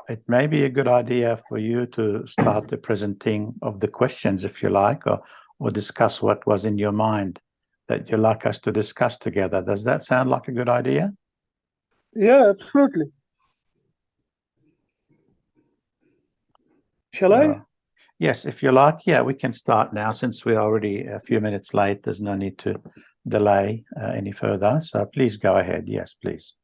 it may be a good idea for you to start the presenting of the questions, if you like, or discuss what was in your mind that you'd like us to discuss together. Does that sound like a good idea? Yeah, absolutely. Shall I? Yes, if you like. Yeah, we can start now since we're already a few minutes late. There's no need to delay any further. So please go ahead. Yes, please.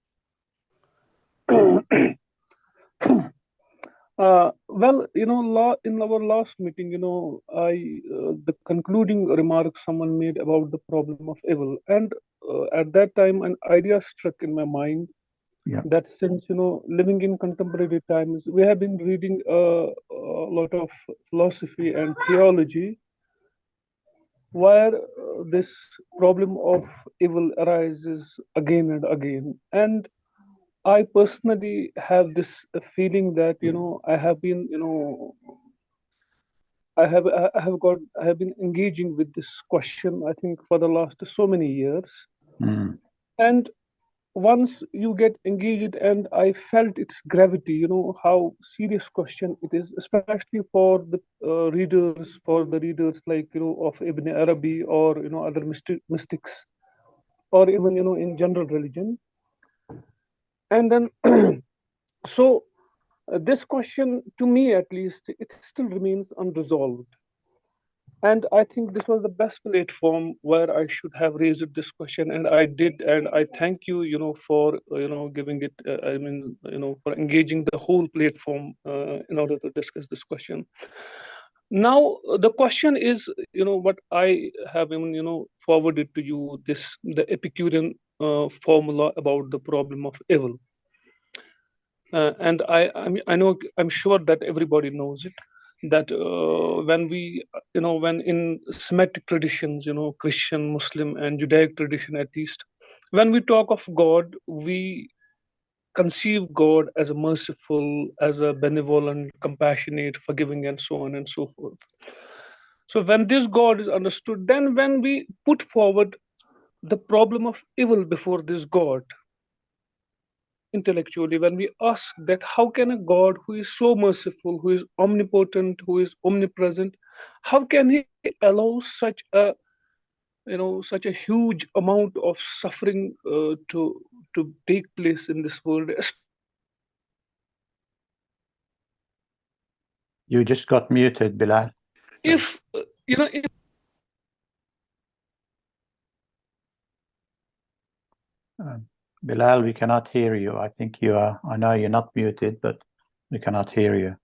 Well, in our last meeting, the concluding remark someone made about the problem of evil, and at that time, an idea struck in my mind. Yeah. That since living in contemporary times, we have been reading a lot of philosophy and theology, where this problem of evil arises again and again, and I personally have this feeling that I have been I have been engaging with this question, I think, for the last so many years. And once you get engaged, and I felt its gravity, how serious question it is, especially for the readers like of Ibn Arabi, or other mystics, or even in general religion. And then so this question, to me at least, it still remains unresolved. And I think this was the best platform where I should have raised this question, and I did. And I thank you, for giving it. I mean, for engaging the whole platform in order to discuss this question. Now, the question is, what I have even, forwarded to you, the Epicurean formula about the problem of evil. And I know, I'm sure that everybody knows it, that when in Semitic traditions, Christian, Muslim, and Judaic tradition at least, when we talk of God, we conceive God as a merciful, as a benevolent, compassionate, forgiving, and so on and so forth. So when this God is understood, then when we put forward the problem of evil before this God, intellectually, when we ask that how can a God who is so merciful, who is omnipotent, who is omnipresent, how can he allow such a huge amount of suffering to take place in this world? You just got muted, Bilal. If Bilal, we cannot hear you. I think you are. I know you're not muted, but we cannot hear you.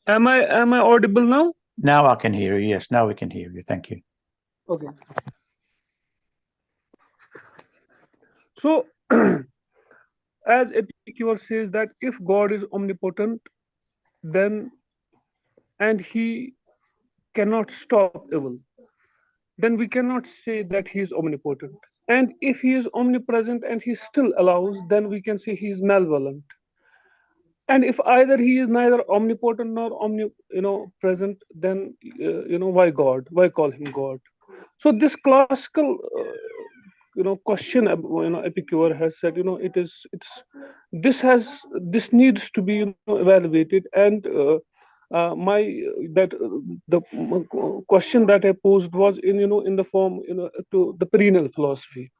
Am I audible now? Now I can hear you. Yes, now we can hear you. Thank you. Okay. So, as Epicure says that if God is omnipotent, then and he cannot stop evil, then we cannot say that he is omnipotent. And if he is omnipresent and he still allows, then we can say he is malevolent. And if either he is neither omnipotent nor present, then why God? Why call him God? So this classical question, Epicure has said, this needs to be evaluated. And my that the question that I posed was in the form to the perennial philosophy.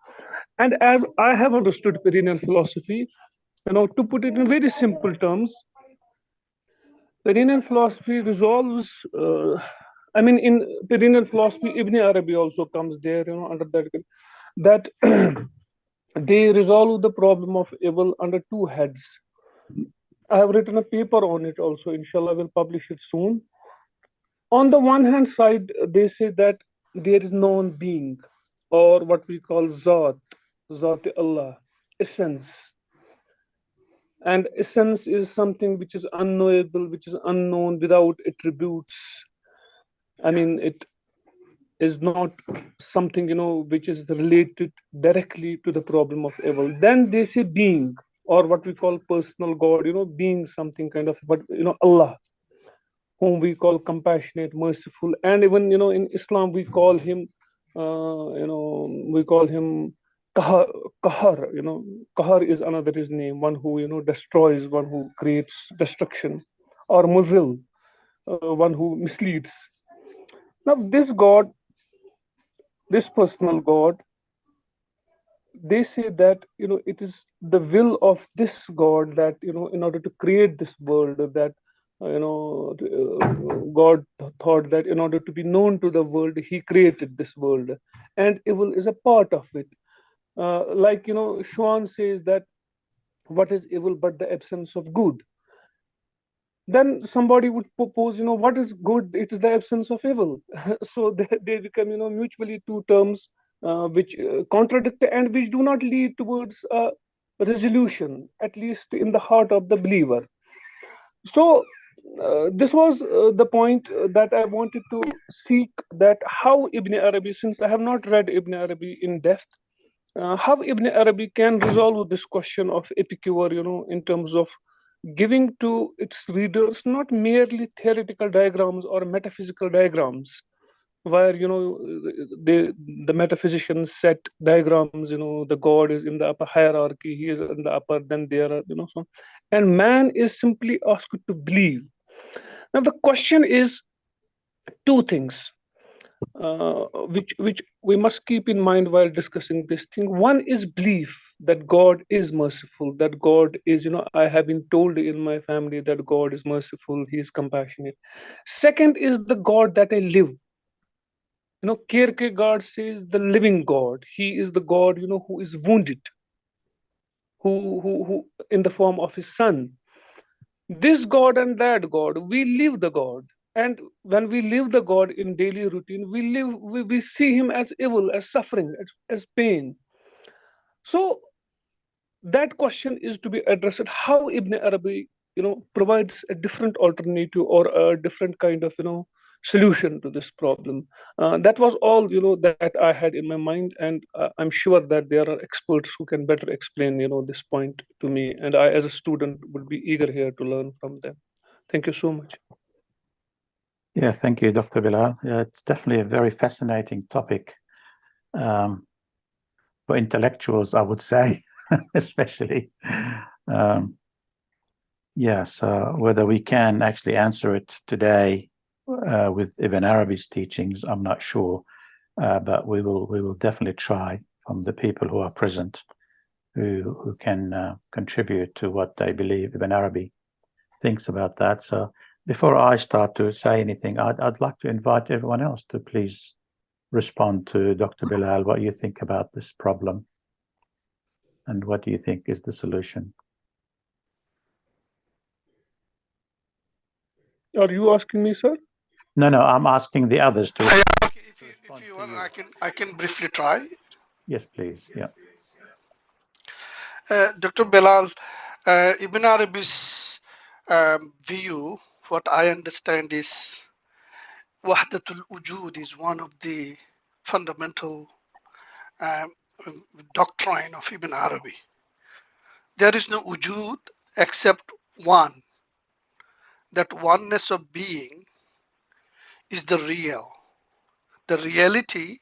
And as I have understood perennial philosophy, to put it in very simple terms, perennial philosophy resolves. I mean, in perennial philosophy, Ibn Arabi also comes there, under that they resolve the problem of evil under two heads. I have written a paper on it also. Inshallah, will publish it soon. On the one hand side, they say that there is known being, or what we call Zat Allah, essence. And essence is something which is unknowable, which is unknown, without attributes. I mean, it is not something which is related directly to the problem of evil. Then they say being, or what we call personal God, being something kind of, but Allah, whom we call compassionate, merciful, and even in Islam we call him, we call him Kahar. Kahar, Kahar is another his name, one who destroys, one who creates destruction, or Muzil, one who misleads. Now this God, this personal God, they say that it is the will of this God that in order to create this world, that God thought that in order to be known to the world, he created this world, and evil is a part of it. Like Schwann says that what is evil but the absence of good? Then somebody would propose, what is good? It is the absence of evil. So they become, mutually two terms which contradict and which do not lead towards a resolution, at least in the heart of the believer. So this was the point that I wanted to seek, that how Ibn Arabi, since I have not read Ibn Arabi in depth, how Ibn Arabi can resolve this question of epicure, in terms of giving to its readers not merely theoretical diagrams or metaphysical diagrams, where the metaphysicians set diagrams, the God is in the upper hierarchy, he is in the upper, then there are, so, and man is simply asked to believe. Now the question is two things, which we must keep in mind while discussing this thing. One is belief that God is merciful, that God is, I have been told in my family that God is merciful, he is compassionate. Second is the God that I live. Kierkegaard says the living God, he is the God, who is wounded, who in the form of his son. This God and that God, we live the God. And when we live the God in daily routine, we see him as evil, as suffering, as pain. So that question is to be addressed, how Ibn Arabi provides a different alternative or a different kind of solution to this problem. That was all that I had in my mind, and I'm sure that there are experts who can better explain this point to me, and I as a student would be eager here to learn from them. Thank you so much. Yeah, thank you, Dr. Bilal. Yeah, it's definitely a very fascinating topic um, for intellectuals, I would say, especially. Um, yes, whether we can actually answer it today with Ibn Arabi's teachings, I'm not sure, but we will definitely try from the people who are present, who can contribute to what they believe Ibn Arabi thinks about that. So before I start to say anything, I'd like to invite everyone else to please respond to Dr. Bilal, what you think about this problem and what do you think is the solution. Are you asking me, sir? No, I'm asking the others to Yeah, okay. If respond you to want, you. I can briefly try. Yes, please. Yeah. Dr. Bilal, Ibn Arabi's view, what I understand is Wahdatul Wujud is one of the fundamental um, doctrine of Ibn Arabi. There is no wujud except one. That oneness of being is the real. The reality,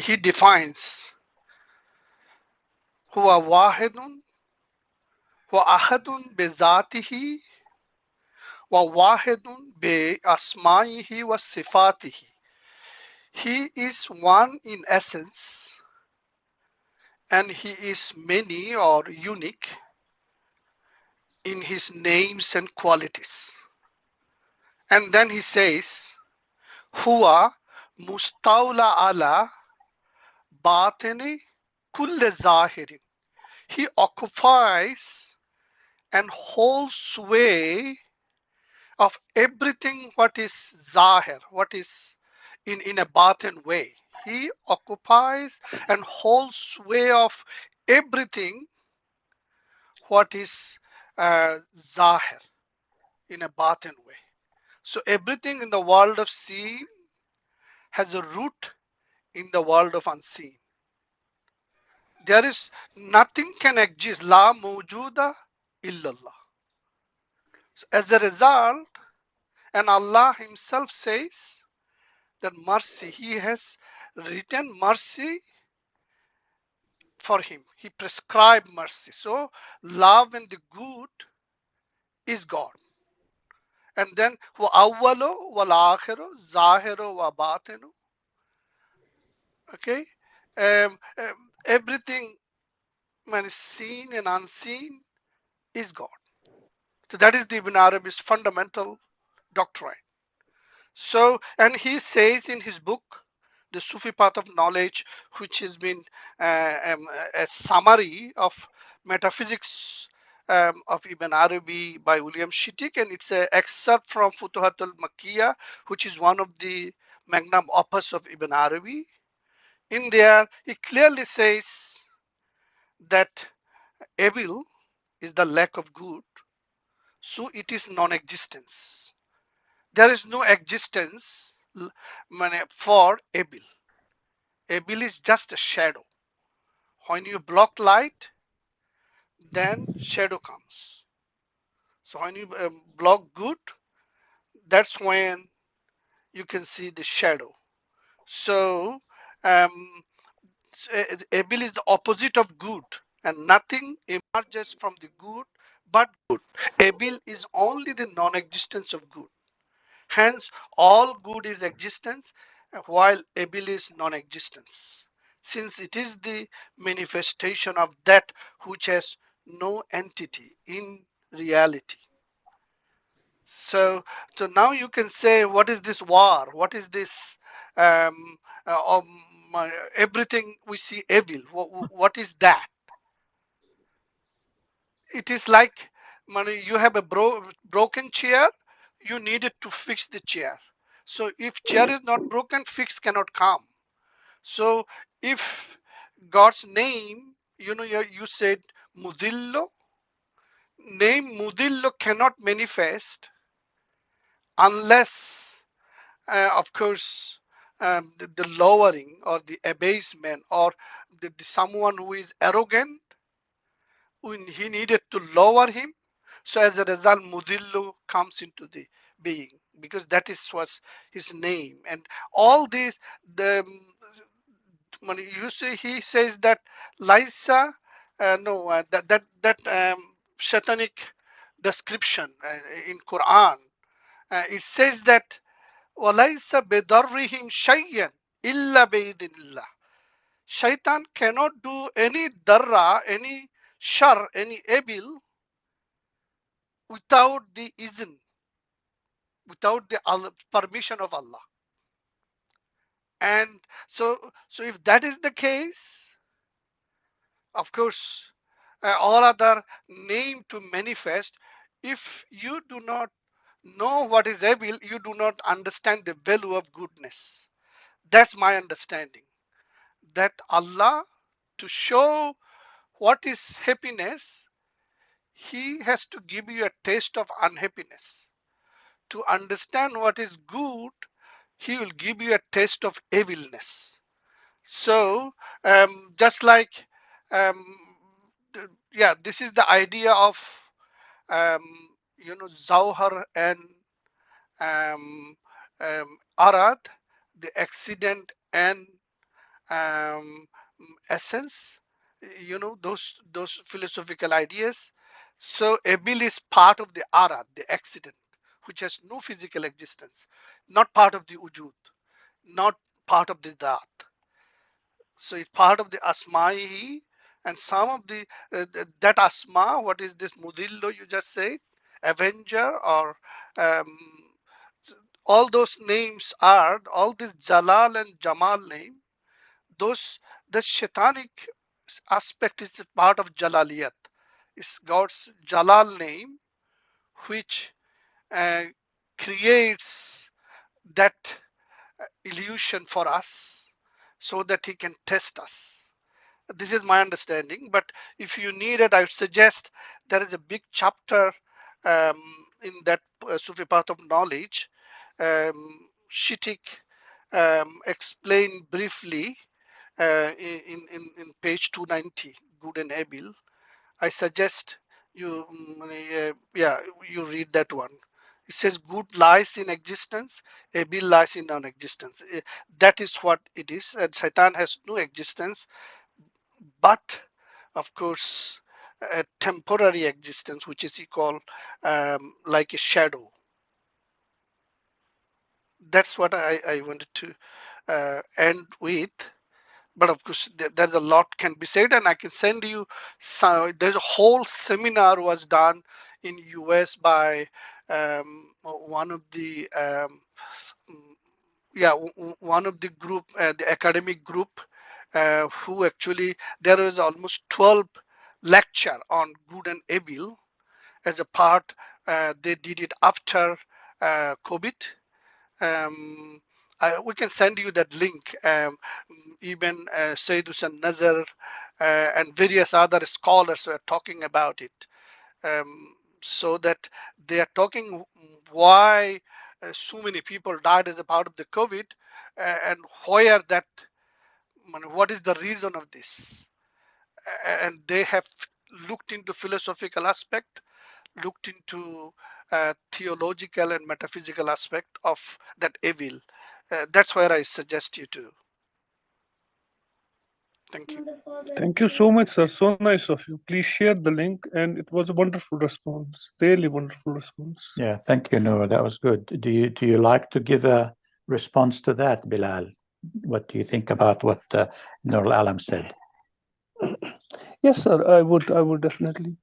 he defines huwa wahidun wa ahadun bi zatihi wa wahidun bi asma'ihi wa sifatihi. He is one in essence and he is many or unique in his names and qualities. And then he says, Huwa mustawla ala batini kulle zahirin. He occupies and holds sway of everything what is zahir, what is in a batin way. He occupies and holds sway of everything what is zahir in a batin way. So everything in the world of seen has a root in the world of unseen. There is nothing can exist. La mawjuda illallah. As a result, and Allah himself says that mercy, he has written mercy for him. He prescribed mercy. So love and the good is God. And then wa awwalu wal akhiru zahiru wa batinu. Okay, everything man is seen and unseen is God. So that is the Ibn Arabi's fundamental doctrine. So, and he says in his book, The Sufi Path of Knowledge, which has been a summary of metaphysics of Ibn Arabi by William Shittick, and it's an excerpt from Futuhatul Makkiyah, which is one of the magnum opus of Ibn Arabi. In there, he clearly says that evil is the lack of good, so it is non-existence. There is no existence for evil. Evil is just a shadow. When you block light, then shadow comes. So when you block good, that's when you can see the shadow. So evil is the opposite of good, and nothing emerges from the good but good. Evil is only the non-existence of good. Hence, all good is existence, while evil is non-existence, since it is the manifestation of that which has no entity in reality. So, so now you can say, what is this war? What is this? Um, Everything we see evil. What is that? It is like you have a broken chair. You needed to fix the chair. So if chair is not broken, fix cannot come. So if God's name, you said Mudillo, name Mudillo cannot manifest unless, of course, the lowering or the abasement or the someone who is arrogant, when he needed to lower him. So as a result, Mudillo comes into the being because that was his name. And all these, when you say, he says that Lysa, no, that satanic description in Quran, it says that وَلَيْسَ بِضَرِّهِمْ شَيْئًا إِلَّا بِإِذْنِ اللَّهِ. Shaitan cannot do any darra, any shar, any evil without the izn, without the permission of Allah. And so if that is the case, of course, all other name to manifest, if you do not know what is evil, you do not understand the value of goodness. That's my understanding. That Allah, to show what is happiness, he has to give you a taste of unhappiness. To understand what is good, he will give you a taste of evilness. So just like yeah, this is the idea of um, Zawhar and Arad, the accident and um, essence, those philosophical ideas. So Abil is part of the Arad, the accident, which has no physical existence, not part of the Ujud, not part of the Dhat. So it's part of the Asma'i, and some of the that Asma, what is this Mudillo you just said, Avenger, or um, all those names are, all this Jalal and Jamal name, those, the Shaitanic aspect is the part of Jalaliyat. It's God's Jalal name, which uh, creates that illusion for us so that he can test us. This is my understanding, but if you need it, I would suggest there is a big chapter um, in that Sufi Path of Knowledge. Shittik explained briefly in page 290, Good and Evil. I suggest you yeah, you read that one. It says good lies in existence, evil lies in non-existence. That is what it is. And Satan has no existence, but of course a temporary existence, which is equal like a shadow. That's what I wanted to end with. But of course there's a lot can be said, and I can send you some. There's a whole seminar was done in US by one of the one of the group, the academic group, who actually there was almost 12 lecture on good and evil as a part. They did it after COVID. We can send you that link. Even Sayyid Hussain Nazar and various other scholars were talking about it. So that they are talking why so many people died as a part of the COVID, and where that, what is the reason of this? And they have looked into philosophical aspect, looked into theological and metaphysical aspect of that evil. That's where I suggest you to. Thank you. Thank you so much, sir. So nice of you. Please share the link, and it was a wonderful response. Really wonderful response. Yeah, thank you, Noor. That was good. Do you like to give a response to that, Bilal? What do you think about what Noor Alam said? Yes, sir. I would definitely.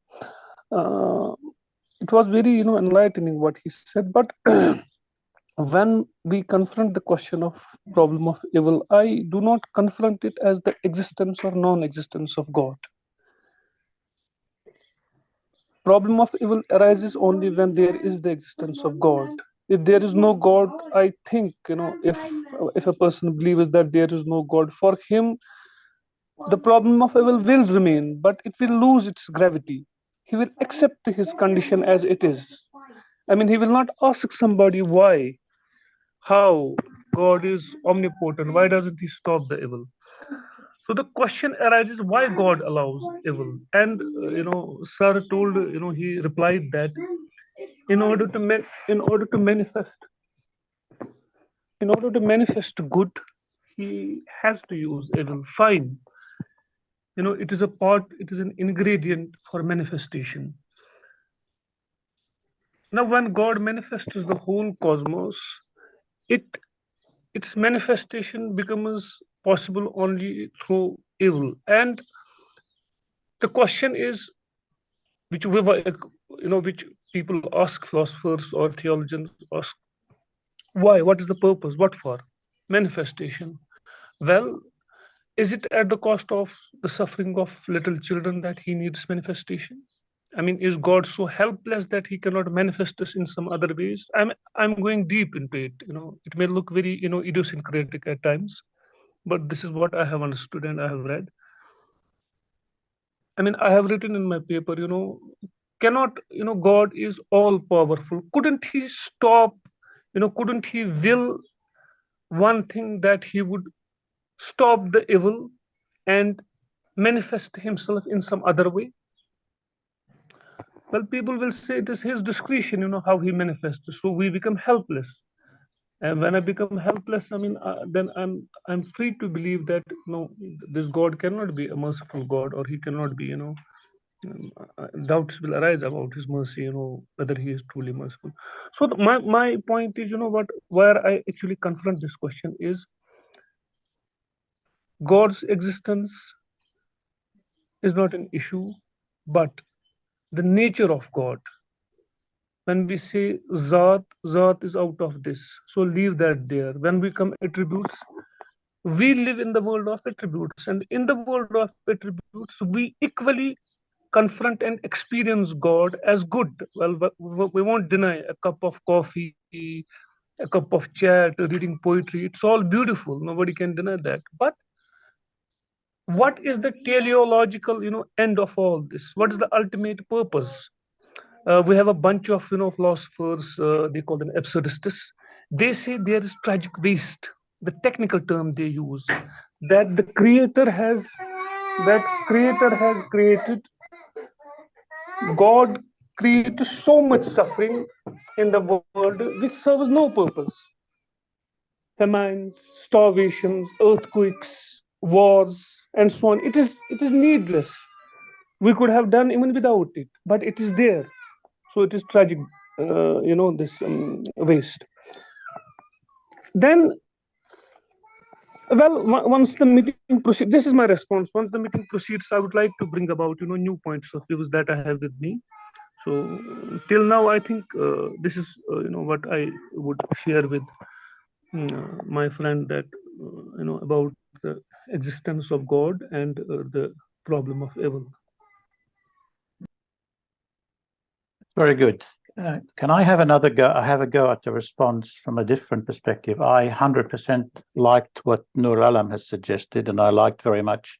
It was very enlightening what he said. But when we confront the question of problem of evil, I do not confront it as the existence or non-existence of God. Problem of evil arises only when there is the existence of God. If there is no God, I think if a person believes that there is no God, for him the problem of evil will remain, but it will lose its gravity. He will accept his condition as it is. I mean, he will not ask somebody why, how. God is omnipotent. Why doesn't he stop the evil? So the question arises why God allows evil. And Sir told, he replied that in order to manifest good, he has to use evil. Fine. It is a part, it is an ingredient for manifestation. Now, when God manifests the whole cosmos, it its manifestation becomes possible only through evil. And the question is, which which people ask, philosophers or theologians ask, why? What is the purpose? What for? Manifestation. Well, is it at the cost of the suffering of little children that he needs manifestation? I mean, is God so helpless that he cannot manifest us in some other ways? I'm going deep into it. It may look very idiosyncratic at times, but this is what I have understood and I have read. I mean, I have written in my paper, cannot, God is all powerful. Couldn't he stop, couldn't he will one thing that he would stop the evil and manifest himself in some other way? Well, people will say it is his discretion, how he manifests. So we become helpless. And when I become helpless, I mean, then I'm free to believe that this God cannot be a merciful God, or he cannot be, doubts will arise about his mercy, whether he is truly merciful. So my point is, where I actually confront this question is God's existence is not an issue, but the nature of God. When we say Zat is out of this. So leave that there. When we come attributes, we live in the world of attributes. And in the world of attributes, we equally confront and experience God as good. Well, we won't deny a cup of coffee, a cup of chat, reading poetry. It's all beautiful. Nobody can deny that. But what is the teleological, end of all this? What is the ultimate purpose? We have a bunch of philosophers. They call them absurdists. They say there is tragic waste. The technical term they use, that the creator has created God created so much suffering in the world which serves no purpose. Famine, starvations, earthquakes, wars, and so on. It is needless. We could have done even without it, but it is there. So it is tragic, this waste. Then, well, once the meeting proceeds, this is my response. Once the meeting proceeds, I would like to bring about new points of views that I have with me. So till now, I think this is what I would share with my friend, that about the existence of God and the problem of evil. Very good. Can I have another go? I have a go at the response from a different perspective. I 100% liked what Nur Alam has suggested, and I liked very much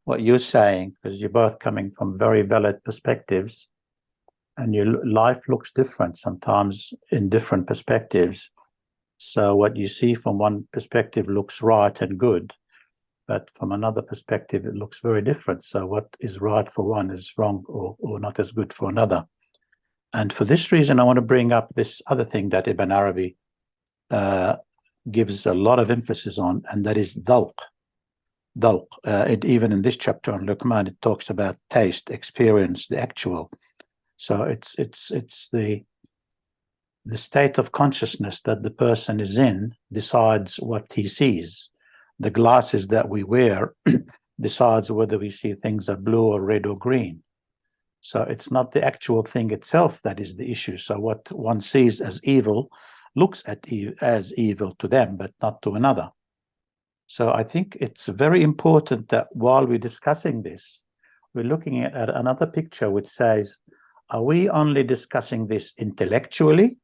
what you're saying, because you're both coming from very valid perspectives, and your life looks different sometimes in different perspectives. So what you see from one perspective looks right and good, but from another perspective, it looks very different. So what is right for one is wrong or not as good for another. And for this reason, I want to bring up this other thing that Ibn Arabi gives a lot of emphasis on, and that is dhawq. Dhawq. Even in this chapter on Luqman, it talks about taste, experience, the actual. So it's the state of consciousness that the person is in decides what he sees. The glasses that we wear decides whether we see things are blue or red or green. So it's not the actual thing itself that is the issue. So what one sees as evil looks at as evil to them, but not to another. So I think it's very important that while we're discussing this, we're looking at another picture which says, are we only discussing this intellectually,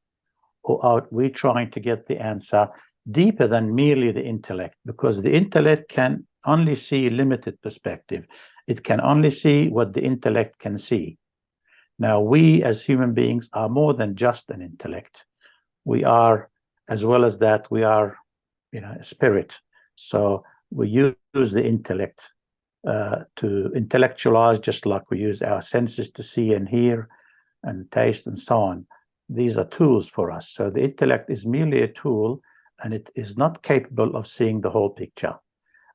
or are we trying to get the answer deeper than merely the intellect? Because the intellect can only see limited perspective. It can only see what the intellect can see. Now, we as human beings are more than just an intellect. We are, as well as that, we are, a spirit. So we use the intellect to intellectualize, just like we use our senses to see and hear and taste and so on. These are tools for us. So the intellect is merely a tool, and it is not capable of seeing the whole picture.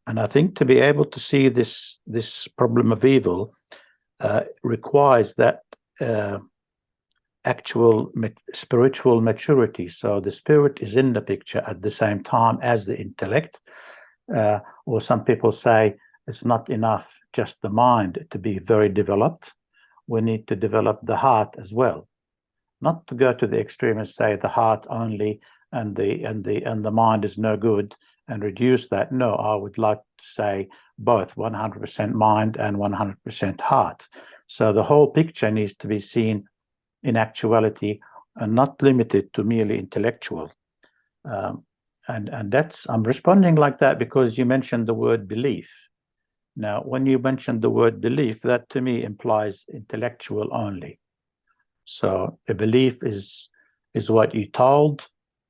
And I think to be able to see this problem of evil requires that actual spiritual maturity. So the spirit is in the picture at the same time as the intellect. Or some people say it's not enough just the mind to be very developed. We need to develop the heart as well. Not to go to the extreme and say the heart only and the mind is no good and reduce that. No, I would like to say both 100% mind and 100% heart. So the whole picture needs to be seen in actuality and not limited to merely intellectual. And that's, I'm responding like that because you mentioned the word belief. Now, when you mentioned the word belief, that to me implies intellectual only. So a belief is what you're told.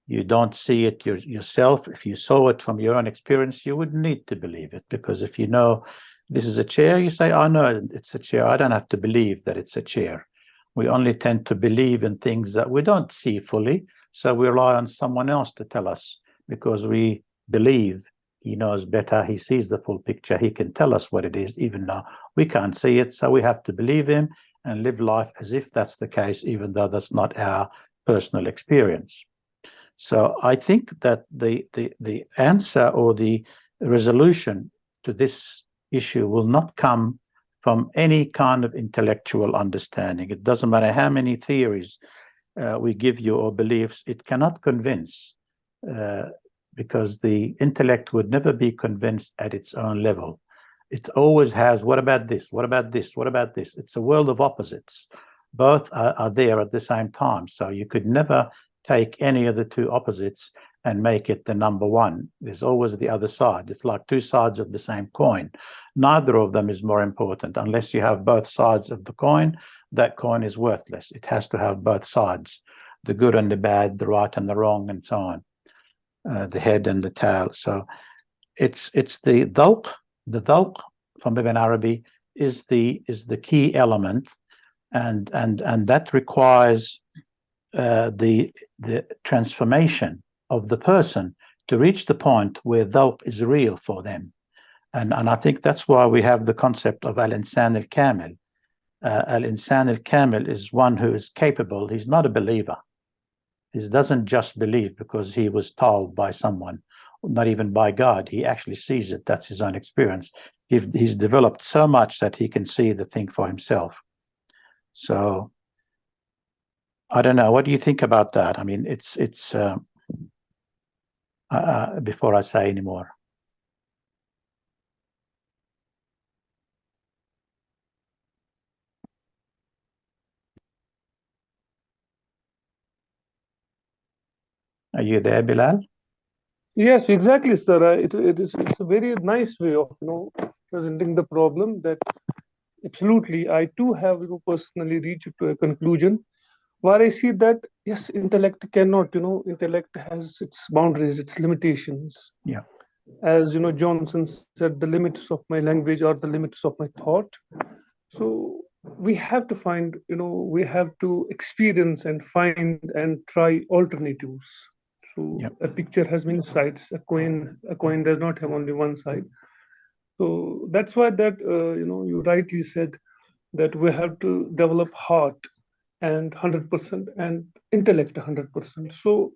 You don't see it yourself. If you saw it from your own experience, you wouldn't need to believe it, because if you know this is a chair, you say, I know it's a chair. I don't have to believe that it's a chair. We only tend to believe in things that we don't see fully, so we rely on someone else to tell us, because we believe he knows better, he sees the full picture, he can tell us what it is, even though we can't see it, so we have to believe him and live life as if that's the case, even though that's not our personal experience. So I think that the answer or the resolution to this issue will not come from any kind of intellectual understanding. It doesn't matter how many theories we give you or beliefs, it cannot convince, because the intellect would never be convinced at its own level. It always has, what about this? What about this? What about this? It's a world of opposites. Both are there at the same time. So you could never take any of the two opposites and make it the number one. There's always the other side. It's like two sides of the same coin. Neither of them is more important. Unless you have both sides of the coin, that coin is worthless. It has to have both sides, the good and the bad, the right and the wrong, and so on, the head and the tail. So it's the dhawq. The dhawq from Ibn Arabi is the key element and that requires the transformation of the person to reach the point where dhawq is real for them. And I think that's why we have the concept of al-insan al-kamil. Al-insan al-kamil is one who is capable. He's not a believer. He doesn't just believe because he was told by someone, not even by God. He actually sees it. That's his own experience. He's developed so much that he can see the thing for himself. So I don't know. What do you think about that? I mean, it's before I say any more. Are you there, Bilal? Yes, exactly, sir. It's a very nice way of presenting the problem. That absolutely, I too have personally reached to a conclusion where I see that yes, intellect cannot, intellect has its boundaries, its limitations. Yeah. As Johnson said, the limits of my language are the limits of my thought. So we have to find, we have to experience and find and try alternatives. So Yep. a picture has many sides. A coin does not have only one side. So that's why that you rightly said that we have to develop heart and 100% and intellect 100%. So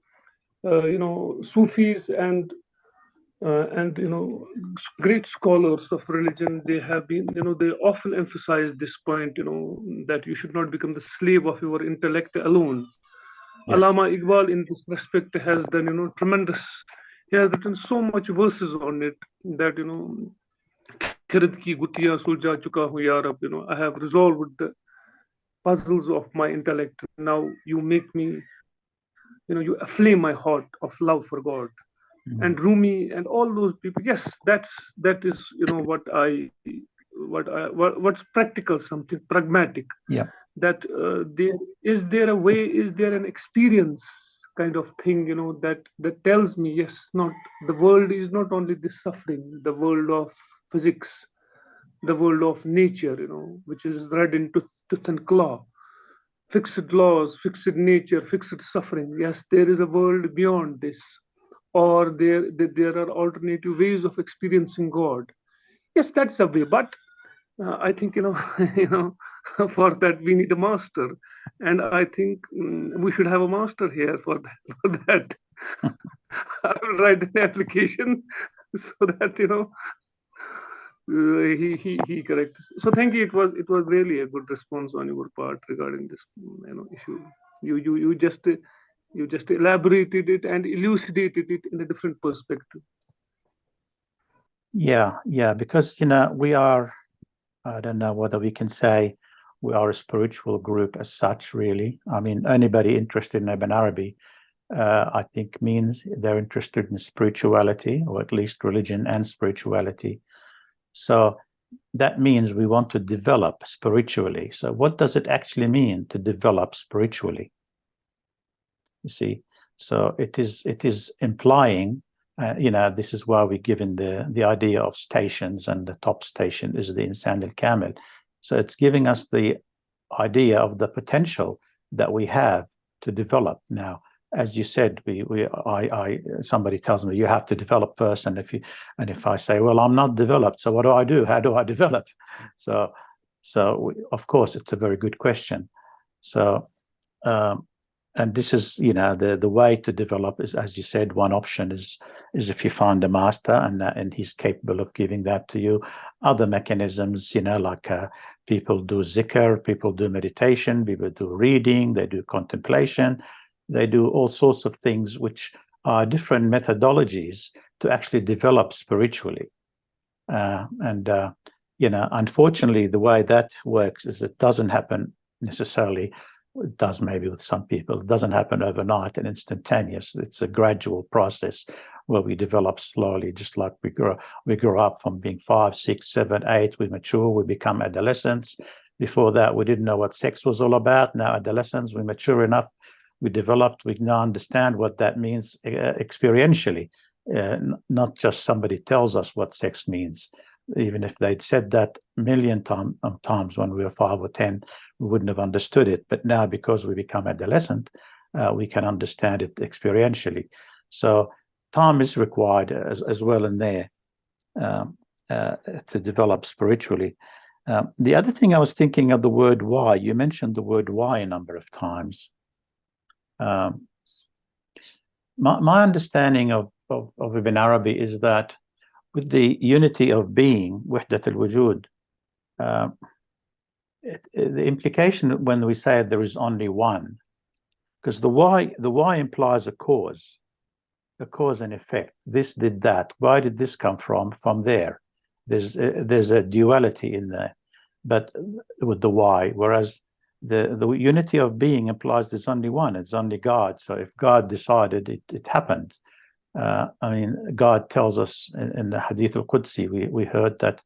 Sufis and great scholars of religion, they have been, they often emphasize this point, that you should not become the slave of your intellect alone. Yes. Allama Iqbal in this respect has done tremendous. He has written so much verses on it that "Khirid ki gutiyan sulja chuka hu ya Rab," I have resolved the puzzles of my intellect. Now you make me, you aflame my heart of love for God. And Rumi and all those people. Yes, that is what's practical, something pragmatic. Yeah. That there a way, is there an experience kind of thing, that tells me yes, not the world is not only this suffering, the world of physics, the world of nature, which is read into tooth and claw, fixed laws, fixed nature, fixed suffering. Yes, there is a world beyond this, or there are alternative ways of experiencing God. Yes, that's a way, but I think for that we need a master, and I think we should have a master here for that. For that, I will write an application so that he corrects. So thank you. It was really a good response on your part regarding this issue. You just elaborated it and elucidated it in a different perspective. Yeah, because we are, I don't know whether we can say we are a spiritual group as such, really. I mean, anybody interested in Ibn Arabi, I think means they're interested in spirituality, or at least religion and spirituality. So that means we want to develop spiritually. So what does it actually mean to develop spiritually? You see, so it is implying, this is why we're given the idea of stations, and the top station is the Insan al-Kamil. So it's giving us the idea of the potential that we have to develop. Now, as you said, somebody tells me you have to develop first, and if I say, well, I'm not developed, so what do I do? How do I develop? So of course, it's a very good question. So and this is, the way to develop is, as you said, one option is if you find a master and he's capable of giving that to you. Other mechanisms, like people do zikr, people do meditation, people do reading, they do contemplation, they do all sorts of things, which are different methodologies to actually develop spiritually. Unfortunately, the way that works is it doesn't happen necessarily. It does maybe with some people. It doesn't happen overnight and instantaneous. It's a gradual process where we develop slowly, just like we grow up from being 5, 6, 7, 8. We mature, we become adolescents. Before that, we didn't know what sex was all about. Now adolescents, we mature enough, we developed, we now understand what that means experientially. Not just somebody tells us what sex means. Even if they'd said that a million times when we were 5 or 10, we wouldn't have understood it. But now, because we become adolescent, we can understand it experientially. So time is required as well in there to develop spiritually. The other thing I was thinking of the word why. You mentioned the word why a number of times. My understanding of Ibn Arabi is that with the unity of being, wahdat al-wujud, the implication when we say there is only one, because the why implies a cause and effect. This did that. Why did this come from? From there. There's a duality in there, but with the why. Whereas the unity of being implies there's only one. It's only God. So if God decided, it happened. I mean, God tells us in the Hadith al-Qudsi, we heard that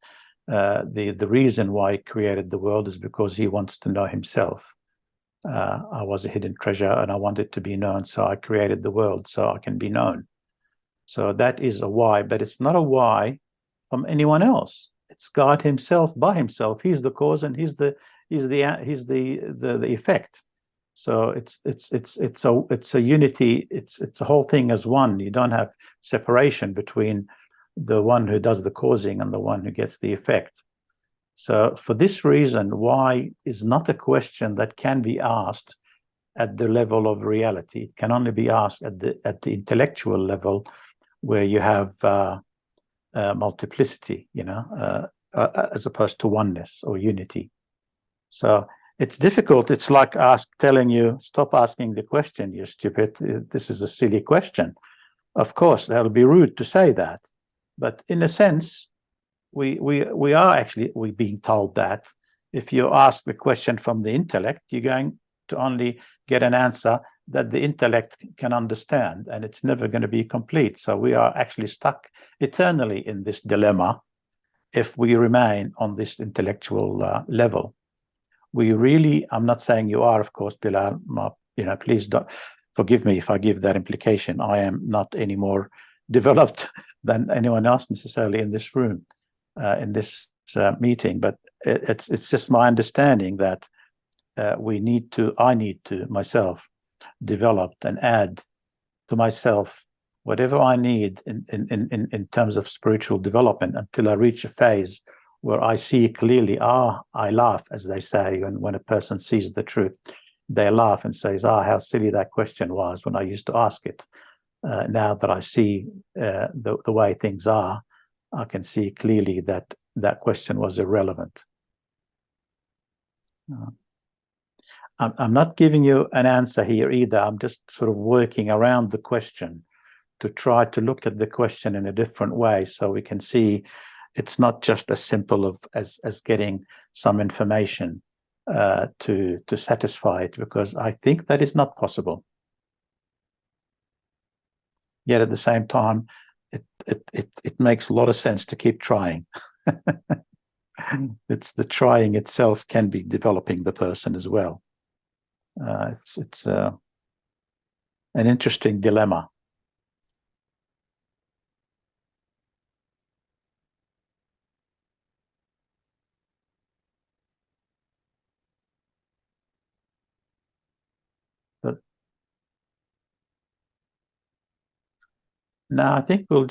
the reason why he created the world is because he wants to know himself. I was a hidden treasure and I wanted to be known, so I created the world so I can be known. So that is a why, but it's not a why from anyone else. It's God himself by himself. He's the cause and he's the effect. So it's a unity. It's a whole thing as one. You don't have separation between the one who does the causing and the one who gets the effect. So for this reason, why is not a question that can be asked at the level of reality. It can only be asked at the intellectual level, where you have multiplicity, as opposed to oneness or unity. So it's difficult. It's like telling you, stop asking the question, you're stupid. This is a silly question. Of course, that'll be rude to say that. But in a sense, we are being told that if you ask the question from the intellect, you're going to only get an answer that the intellect can understand, and it's never going to be complete. So we are actually stuck eternally in this dilemma if we remain on this intellectual level. I'm not saying you are, of course, Bilal, please don't forgive me if I give that implication. I am not any more developed than anyone else necessarily in this room, in this meeting, but it's just my understanding that I need to myself develop and add to myself whatever I need in terms of spiritual development until I reach a phase where I see clearly, I laugh, as they say, when a person sees the truth, they laugh and says, how silly that question was when I used to ask it. Now that I see the way things are, I can see clearly that that question was irrelevant. I'm not giving you an answer here either. I'm just sort of working around the question to try to look at the question in a different way, so we can see it's not just as simple as getting some information to satisfy it, because I think that is not possible. Yet at the same time, it makes a lot of sense to keep trying. It's the trying itself can be developing the person as well. It's an interesting dilemma. No, I think we'll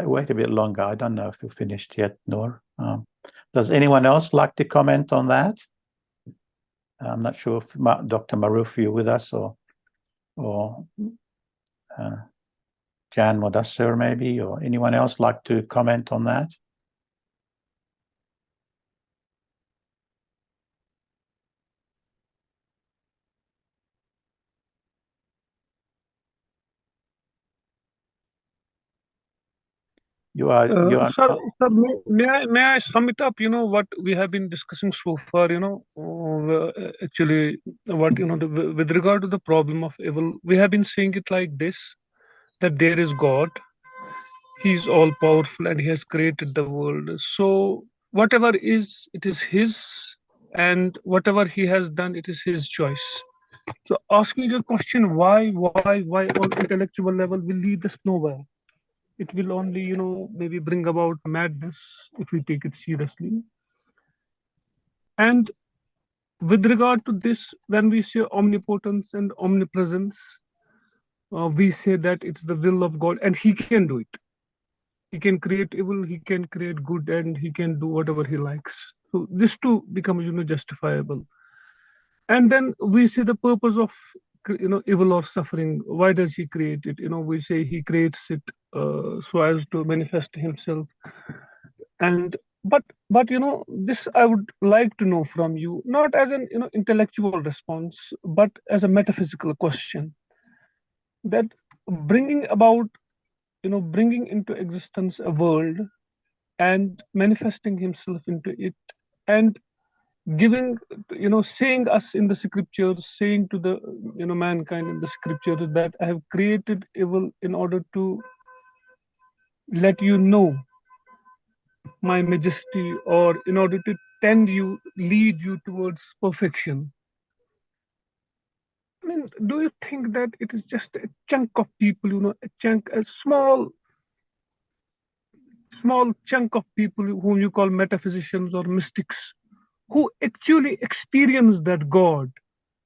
wait a bit longer. I don't know if you're finished yet, Noor. Does anyone else like to comment on that? I'm not sure if Dr. Maroof, you're with us, or Jan Modassir maybe, or anyone else like to comment on that? Sir, may I sum it up? What we have been discussing so far. Actually, what with regard to the problem of evil, we have been saying it like this: that there is God, He's all powerful, and He has created the world. So whatever is, it is His, and whatever He has done, it is His choice. So asking a question, why on intellectual level will lead us nowhere. It will only, maybe bring about madness if we take it seriously. And with regard to this, when we say omnipotence and omnipresence, we say that it's the will of God, and He can do it. He can create evil, He can create good, and He can do whatever He likes. So this too becomes, justifiable. And then we see the purpose of, evil or suffering. Why does He create it? We say He creates it so as to manifest Himself. And but this I would like to know from you, not as an intellectual response, but as a metaphysical question, that bringing about, bringing into existence a world and manifesting Himself into it, and giving, saying us in the scriptures, saying to the, mankind in the scriptures, that I have created evil in order to let you know my majesty, or in order to tend you, lead you towards perfection. I mean, do you think that it is just a chunk of people, a small chunk of people whom you call metaphysicians or mystics, who actually experience that God,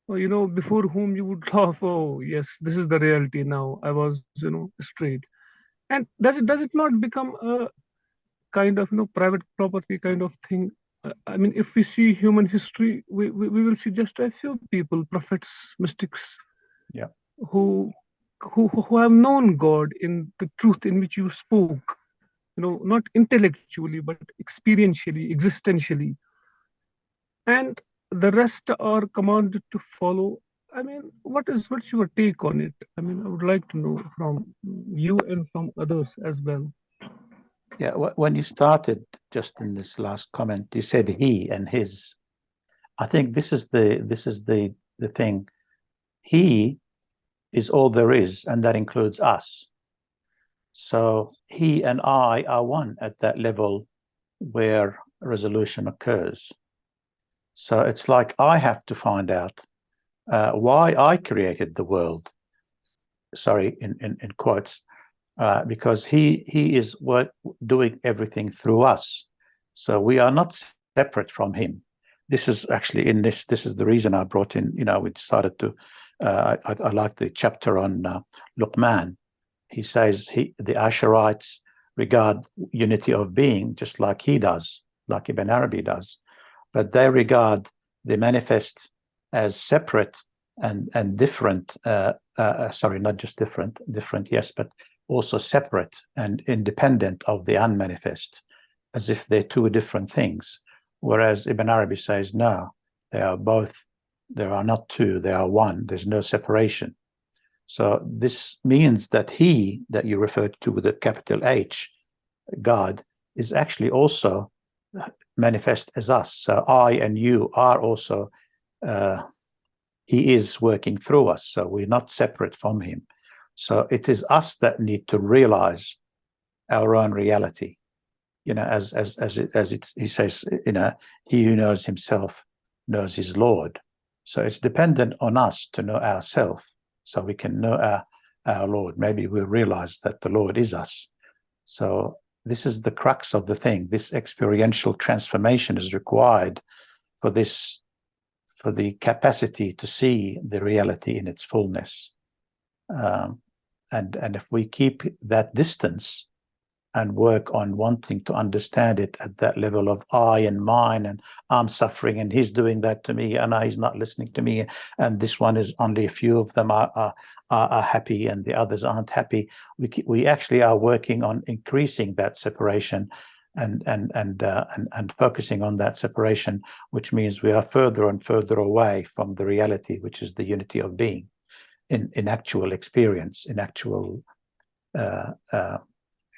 or, before whom you would laugh, oh yes, this is the reality now. I was, straight. And does it not become a kind of, private property kind of thing? I mean, if we see human history, we will see just a few people, prophets, mystics, Yeah. who who have known God in the truth in which you spoke, not intellectually but experientially, existentially, and the rest are commanded to follow. I mean, what's your take on it? I mean, I would like to know from you and from others as well. Yeah. When you started just in this last comment, you said he and his. I think this is the thing. He is all there is, and that includes us. So he and I are one at that level where resolution occurs. So it's like I have to find out why I created the world. Sorry, in quotes, because he is doing everything through us. So we are not separate from him. This is actually in this. This is the reason I brought in. We decided to. I like the chapter on Luqman. He says the Asharites regard unity of being just like he does, like Ibn Arabi does, but they regard the manifest as separate and different. Sorry, not just different, yes, but also separate and independent of the unmanifest, as if they're two different things. Whereas Ibn Arabi says, no, they are both, there are not two, they are one, there's no separation. So this means that he that you referred to with a capital H, God, is actually also manifest as us. So I and you are also, he is working through us. So we're not separate from him. So it is us that need to realize our own reality. As he says, he who knows himself knows his Lord. So it's dependent on us to know ourselves, so we can know our Lord. Maybe we'll realize that the Lord is us. So this is the crux of the thing. This experiential transformation is required for this, for the capacity to see the reality in its fullness. And if we keep that distance and work on wanting to understand it at that level of I and mine, and I'm suffering and he's doing that to me and he's not listening to me, and this one is only a few of them are happy and the others aren't happy. We actually are working on increasing that separation and focusing on that separation, which means we are further and further away from the reality, which is the unity of being in actual experience, in actual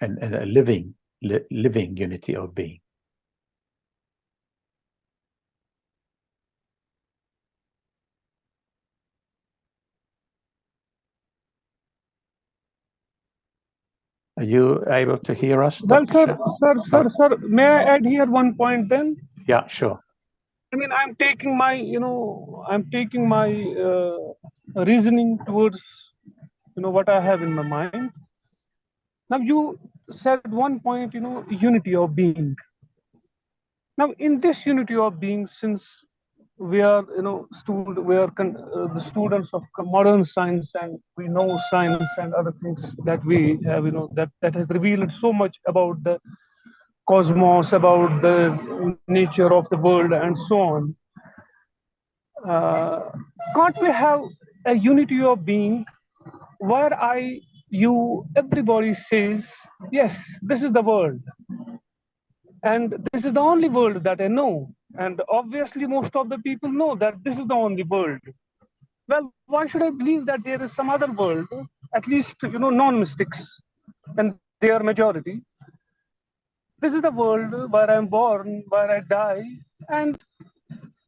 and a living unity of being. Are you able to hear us, Well, Dr. Shah? sir, may I add here one point then? Yeah, sure. I mean, I'm taking my reasoning towards, what I have in my mind. Now, you said one point, unity of being. Now, in this unity of being, since we are the students of modern science, and we know science and other things that we have, that has revealed so much about the cosmos, about the nature of the world, and so on. uh, can't we have a unity of being where everybody says, yes, this is the world, and this is the only world that I know, and obviously most of the people know that this is the only world. Well, why should I believe that there is some other world? At least, non-mystics, and they are majority. This is the world where I'm born, where I die, and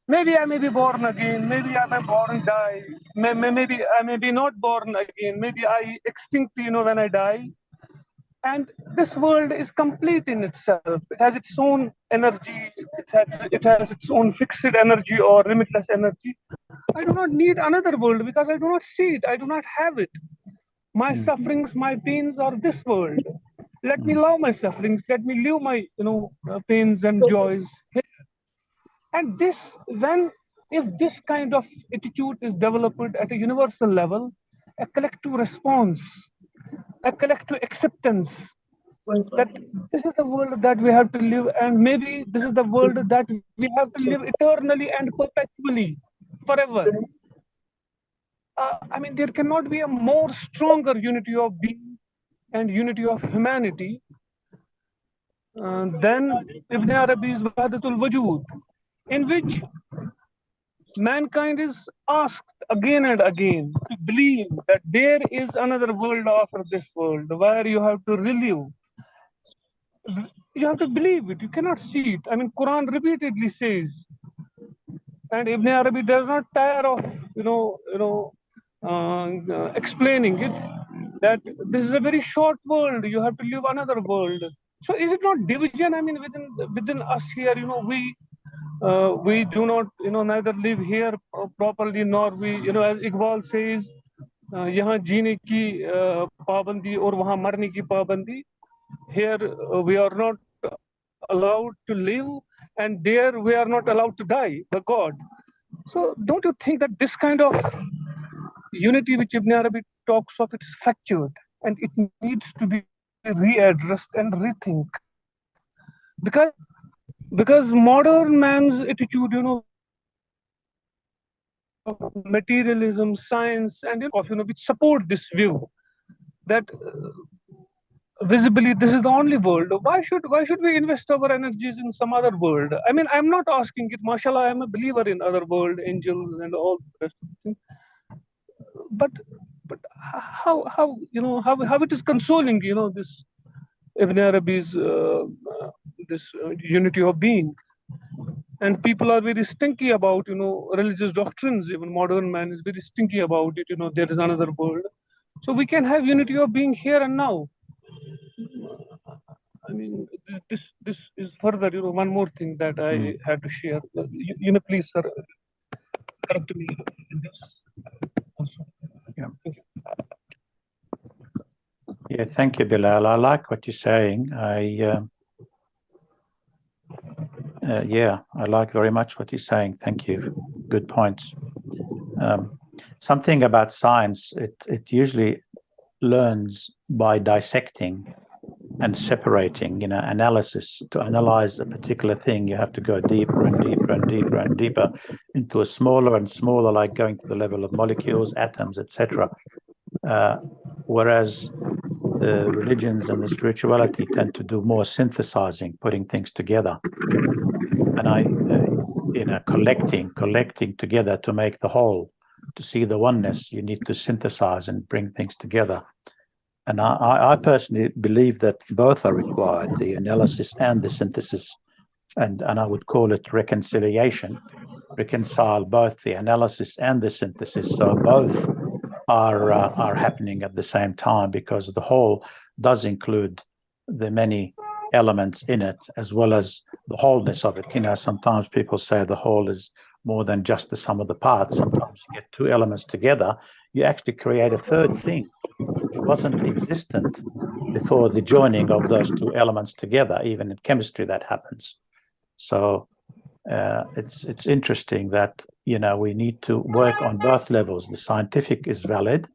maybe I may be born again, maybe I may born die, maybe I may be not born again, maybe I extinct, when I die. And this world is complete in itself. It has its own energy, it has its own fixed energy or limitless energy. I do not need another world because I do not see it, I do not have it. My sufferings, my pains are this world. Let me love my sufferings, let me live my pains and joys. And this, when, if this kind of attitude is developed at a universal level, a collective response, a collective acceptance that this is the world that we have to live, and maybe this is the world that we have to live eternally and perpetually, forever. I mean, there cannot be a more stronger unity of being and unity of humanity than Ibn Arabi's Wahdatul Wujud, in which mankind is asked again and again to believe that there is another world after this world where you have to relive. You have to believe it. You cannot see it. I mean, Quran repeatedly says, and Ibn Arabi does not tire of explaining it, that this is a very short world. You have to live another world. So is it not division? I mean, within us here, we do not, neither live here properly, nor we, as Iqbal says, यहाँ जीने की पाबंदी और वहाँ मरने की पाबंदी. Here we are not allowed to live, and there we are not allowed to die by God. So don't you think that this kind of unity which Ibn Arabi talks of, it's fractured, and it needs to be readdressed and rethink? Because modern man's attitude, materialism, science, and which support this view that visibly this is the only world. Why should we invest our energies in some other world? I mean, I'm not asking it. Mashallah, I'm a believer in other world, angels, and all the rest of the things. But how it is consoling, this Ibn Arabi's this unity of being. And people are very stinky about religious doctrines. Even modern man is very stinky about it. There is another world, so we can have unity of being here and now. I mean, this is further, one more thing that I had to share. Please, sir, correct me in this also. Yeah. Thank you. Yeah, thank you, Bilal. I like what you're saying. Yeah, I like very much what you're saying. Thank you. Good points. Something about science, it usually learns by dissecting and separating, analysis. To analyze a particular thing, you have to go deeper and deeper and deeper and deeper into a smaller and smaller, like going to the level of molecules, atoms, etc. Whereas the religions and the spirituality tend to do more synthesizing, putting things together, and collecting together to make the whole. To see the oneness, you need to synthesize and bring things together. And I personally believe that both are required, the analysis and the synthesis. And I would call it reconciliation, reconcile both the analysis and the synthesis. So both are happening at the same time, because the whole does include the many elements in it, as well as the wholeness of it. Sometimes people say the whole is more than just the sum of the parts. Sometimes you get two elements together, you actually create a third thing which wasn't existent before the joining of those two elements together. Even in chemistry that happens. So it's interesting that, you know, we need to work on both levels. The scientific is valid,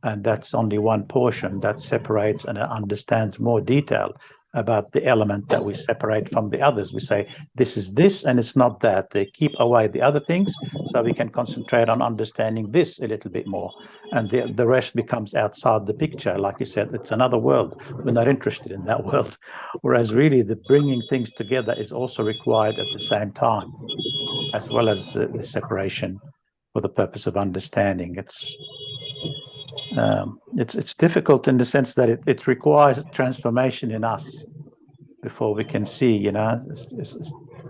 and that's only one portion that separates and understands more detail about the element that we separate from the others. We say, this is this, and it's not that. They keep away the other things so we can concentrate on understanding this a little bit more. And the rest becomes outside the picture. Like you said, it's another world. We're not interested in that world. Whereas really the bringing things together is also required at the same time, as well as the separation for the purpose of understanding. It's difficult in the sense that it requires transformation in us before we can see, you know.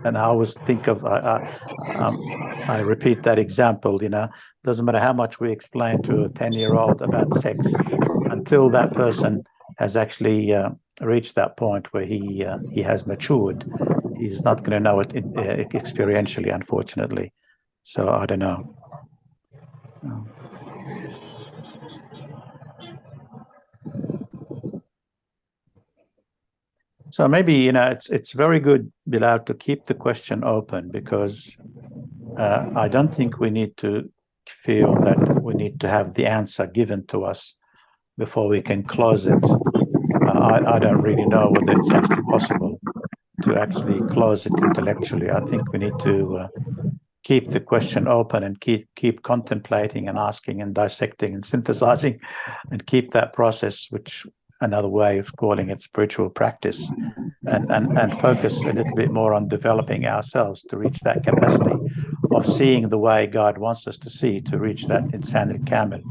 And I always think of, I repeat that example, you know, doesn't matter how much we explain to a 10-year-old about sex, until that person has actually reached that point where he has matured, he's not going to know it experientially, unfortunately. So I don't know. So maybe, you know, it's very good, Bilal, to keep the question open, because I don't think we need to feel that we need to have the answer given to us before we can close it. I don't really know whether it's actually possible to actually close it intellectually. I think we need to keep the question open and keep contemplating and asking and dissecting and synthesizing, and keep that process, which another way of calling it spiritual practice, and focus a little bit more on developing ourselves to reach that capacity of seeing the way God wants us to see, to reach that insan al-kamil.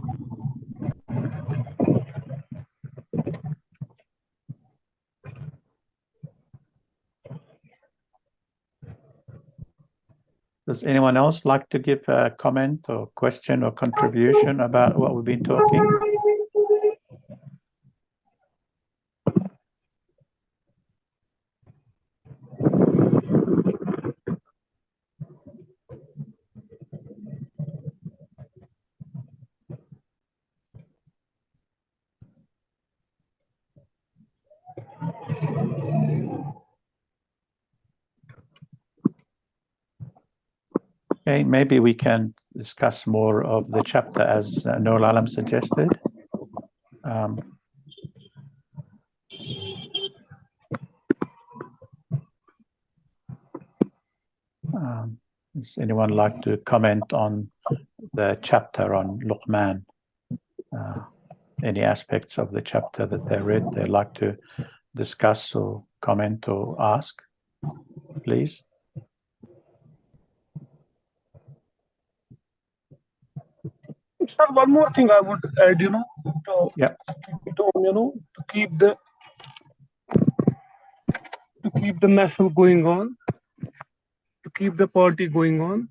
Does anyone else like to give a comment or question or contribution about what we've been talking? Okay, maybe we can discuss more of the chapter as Nur Alam suggested. Does anyone like to comment on the chapter on Luqman? Any aspects of the chapter that they read they'd like to discuss or comment or ask, please? Sir, one more thing I would add, you know, Yeah. To keep the message going on, to keep the party going on.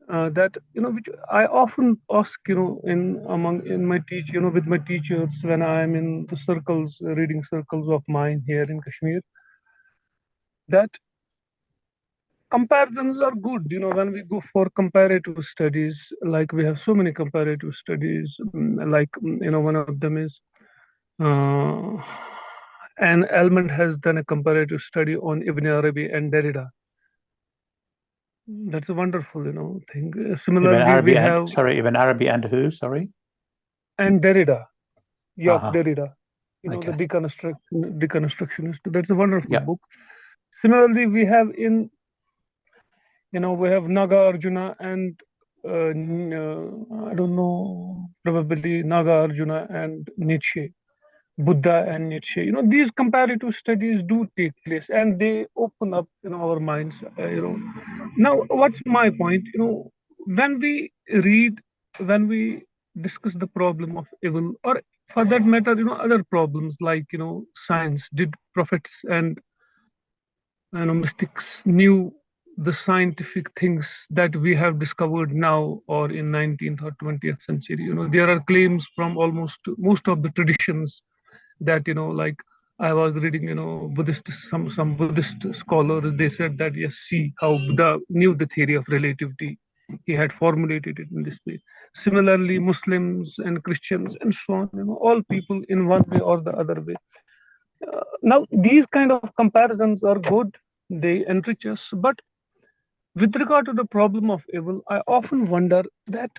That, you know, which I often ask, you know, with my teachers when I'm in the circles, reading circles of mine here in Kashmir, that comparisons are good, you know, when we go for comparative studies. Like we have so many comparative studies, like, you know, one of them is an element has done a comparative study on Ibn Arabi and Derrida. That's a wonderful, you know, thing. Similarly, we have Ibn Arabi and who? Sorry, and Derrida, Derrida. You know, okay. the deconstructionist. That's a wonderful book. Similarly, we have we have Naga Arjuna and I don't know, probably Naga Arjuna and Nietzsche, Buddha and Nietzsche. You know, these comparative studies do take place, and they open up, you know, our minds. Now, what's my point? You know, when we discuss the problem of evil, or for that matter, you know, other problems like, you know, science. Did prophets and, you know, mystics knew the scientific things that we have discovered now or in 19th or 20th century? You know, there are claims from almost most of the traditions that, you know, like I was reading, you know, some Buddhist scholars, they said that, yes, see how Buddha knew the theory of relativity. He had formulated it in this way. Similarly, Muslims and Christians and so on, you know, all people in one way or the other way. Now, these kind of comparisons are good. They enrich us. But With regard to the problem of evil, I often wonder that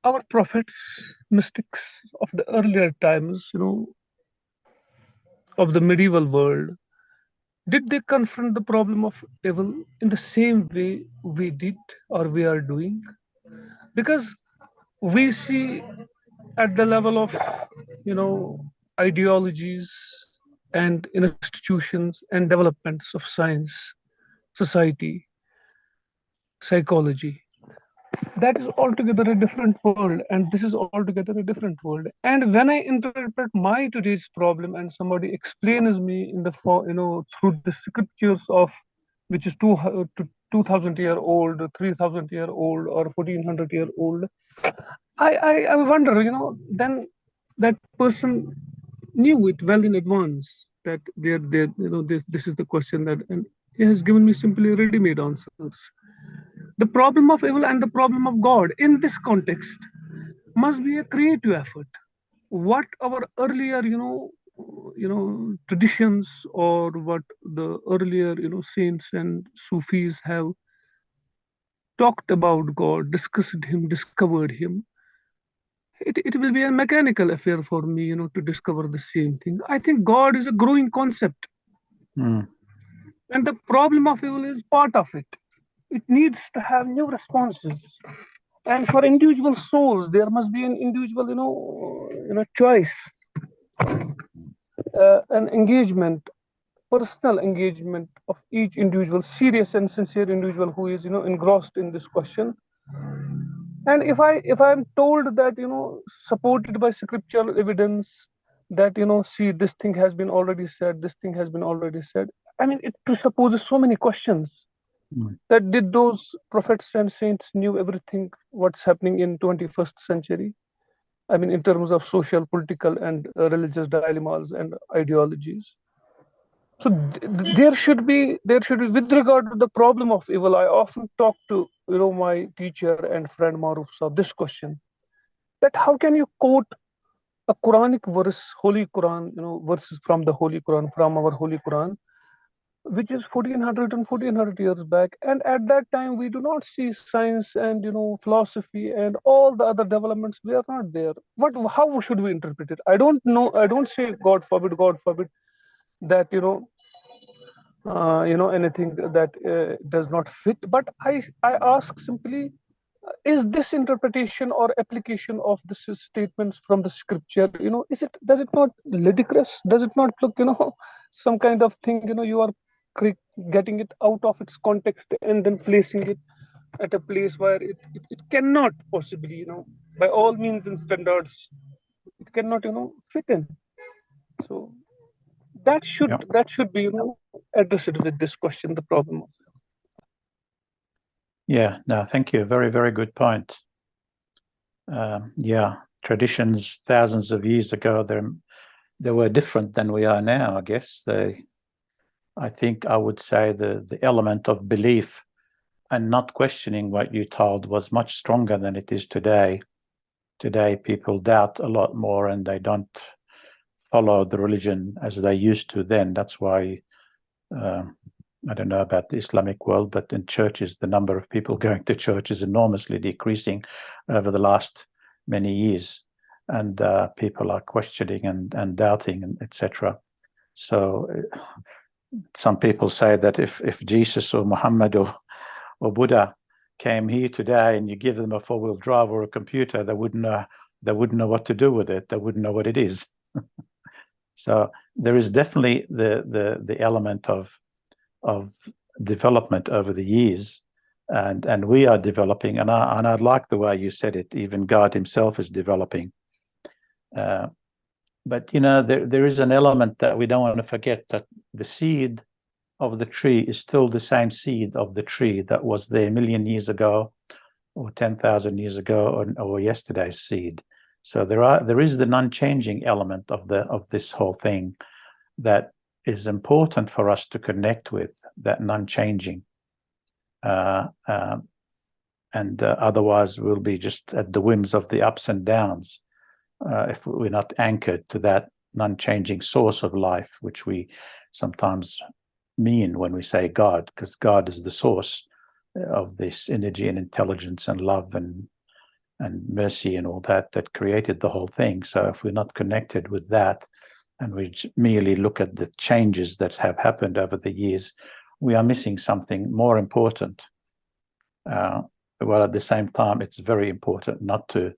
our prophets, mystics of the earlier times, of the medieval world, did they confront the problem of evil in the same way we did or we are doing? Because we see at the level of, ideologies and institutions and developments of science, society, psychology, that is altogether a different world, and this is altogether a different world. And when I interpret my today's problem and somebody explains me in the through the scriptures of which is 2000-year old, 3000-year old, or 1400-year old, I wonder, then that person knew it well in advance that this is the question that, and he has given me simply ready-made answers. The problem of evil and the problem of God in this context must be a creative effort. What our earlier, traditions, or what the earlier, saints and Sufis have talked about God, discussed Him, discovered Him, it will be a mechanical affair for me, to discover the same thing. I think God is a growing concept, Mm. and the problem of evil is part of it. It needs to have new responses, and for individual souls there must be an individual choice, an engagement, personal engagement of each individual, serious and sincere individual who is engrossed in this question. And if I'm told that, supported by scriptural evidence, that, see, this thing has been already said, this thing has been already said, I mean, it presupposes so many questions. Mm. That did those prophets and saints knew everything what's happening in 21st century? I mean, in terms of social, political, and religious dilemmas and ideologies. So there should be, with regard to the problem of evil, I often talk to my teacher and friend Maroof of this question, that how can you quote a Quranic verse, Holy Quran, verses from the Holy Quran, from our Holy Quran, which is 1400 and 1400 years back, and at that time we do not see science and philosophy and all the other developments, we are not there. How should we interpret it? I don't know. I don't say God forbid that anything that does not fit, but I ask simply, is this interpretation or application of the statements from the scripture, does it not ludicrous? Does it not look some kind of thing, you are getting it out of its context and then placing it at a place where it cannot possibly, by all means and standards, it cannot fit in. So that should Yeah. that should be addressed with this question, the problem of. Yeah. No, thank you. Very, very good point. Yeah, traditions thousands of years ago, they were different than we are now, I guess. I think I would say the element of belief and not questioning what you told was much stronger than it is today. Today, people doubt a lot more and they don't follow the religion as they used to then. That's why, I don't know about the Islamic world, but in churches, the number of people going to church is enormously decreasing over the last many years. And people are questioning and doubting, and etc. So some people say that if Jesus or Muhammad or Buddha came here today and you give them a four-wheel drive or a computer, they wouldn't know what to do with it. They wouldn't know what it is. So there is definitely the element of development over the years, and we are developing, and I like the way you said it. Even God Himself is developing. But there is an element that we don't want to forget, that the seed of the tree is still the same seed of the tree that was there a million years ago, or 10,000 years ago, or yesterday's seed. So there is the non-changing element of this whole thing that is important for us to connect with, that non-changing. And otherwise we'll be just at the whims of the ups and downs if we're not anchored to that non-changing source of life, which we sometimes mean when we say God, because God is the source of this energy and intelligence and love and mercy and all that created the whole thing. So if we're not connected with that, and we merely look at the changes that have happened over the years, we are missing something more important. Well, at the same time, it's very important not to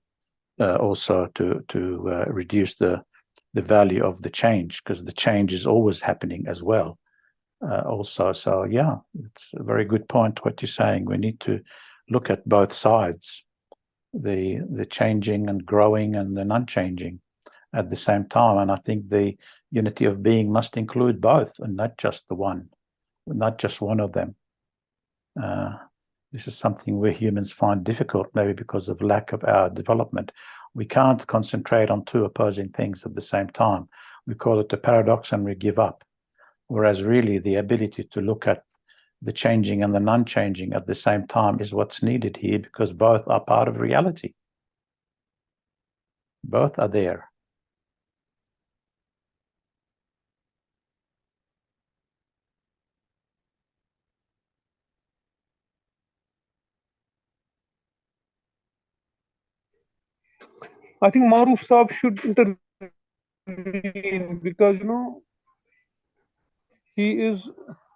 also to reduce the value of the change, because the change is always happening as well. Also, so yeah, it's a very good point what you're saying. We need to look at both sides, the changing and growing and the non-changing at the same time. And I think the unity of being must include both and not just the one, not just one of them. This is something we humans find difficult, maybe because of lack of our development. We can't concentrate on two opposing things at the same time. We call it a paradox and we give up. Whereas really the ability to look at the changing and the non-changing at the same time is what's needed here, because both are part of reality. Both are there. I think Maroof Saab should intervene, because he is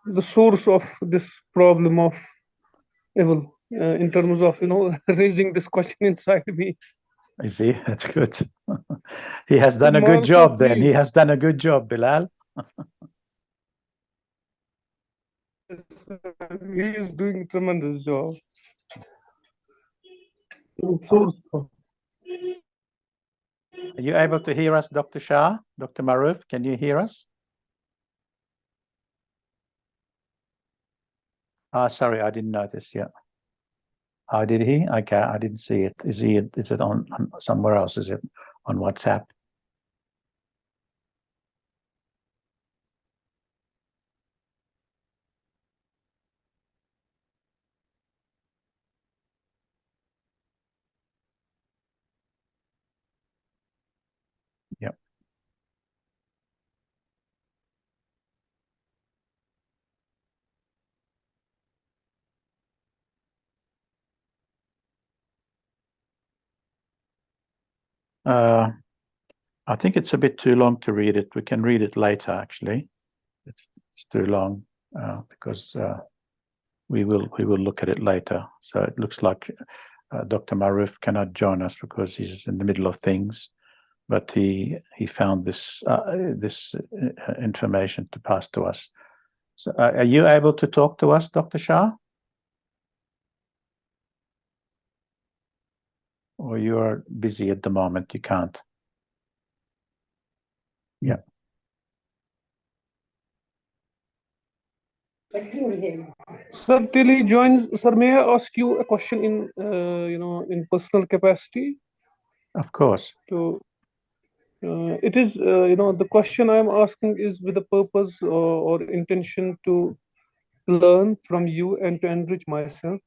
the source of this problem of evil, in terms of raising this question inside me. I see. That's good. He has done a Maroof good job then. please. He has done a good job, Bilal. He is doing a tremendous job. Source of- Are you able to hear us, Dr. Shah? Dr. Maroof, can you hear us? Sorry, I didn't notice yet. Did he? Okay, I didn't see it. Is it on somewhere else? Is it on WhatsApp? Yep. I think it's a bit too long to read it. We can read it later, actually. It's too long because we will look at it later. So it looks like Dr. Maroof cannot join us because he's in the middle of things, but he found this information to pass to us. So are you able to talk to us, Dr. Shah? Or you are busy at the moment, you can't? Yeah. Sir, till he joins, sir, may I ask you a question in in personal capacity? Of course. So it is the question I am asking is with the purpose or intention to learn from you and to enrich myself.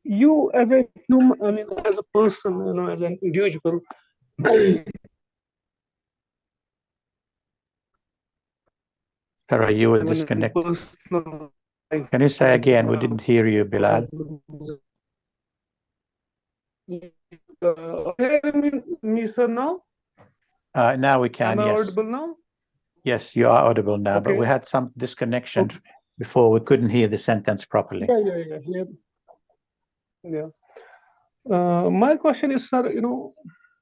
You as a human, as a person, as an individual. Sorry, you were disconnected. Can you say again? We didn't hear you, Bilal. Me, sir, now? Now we can, Am I yes. audible now? Yes, you are audible now, Okay. but we had some disconnection before. We couldn't hear the sentence properly. Yeah. My question is, sir,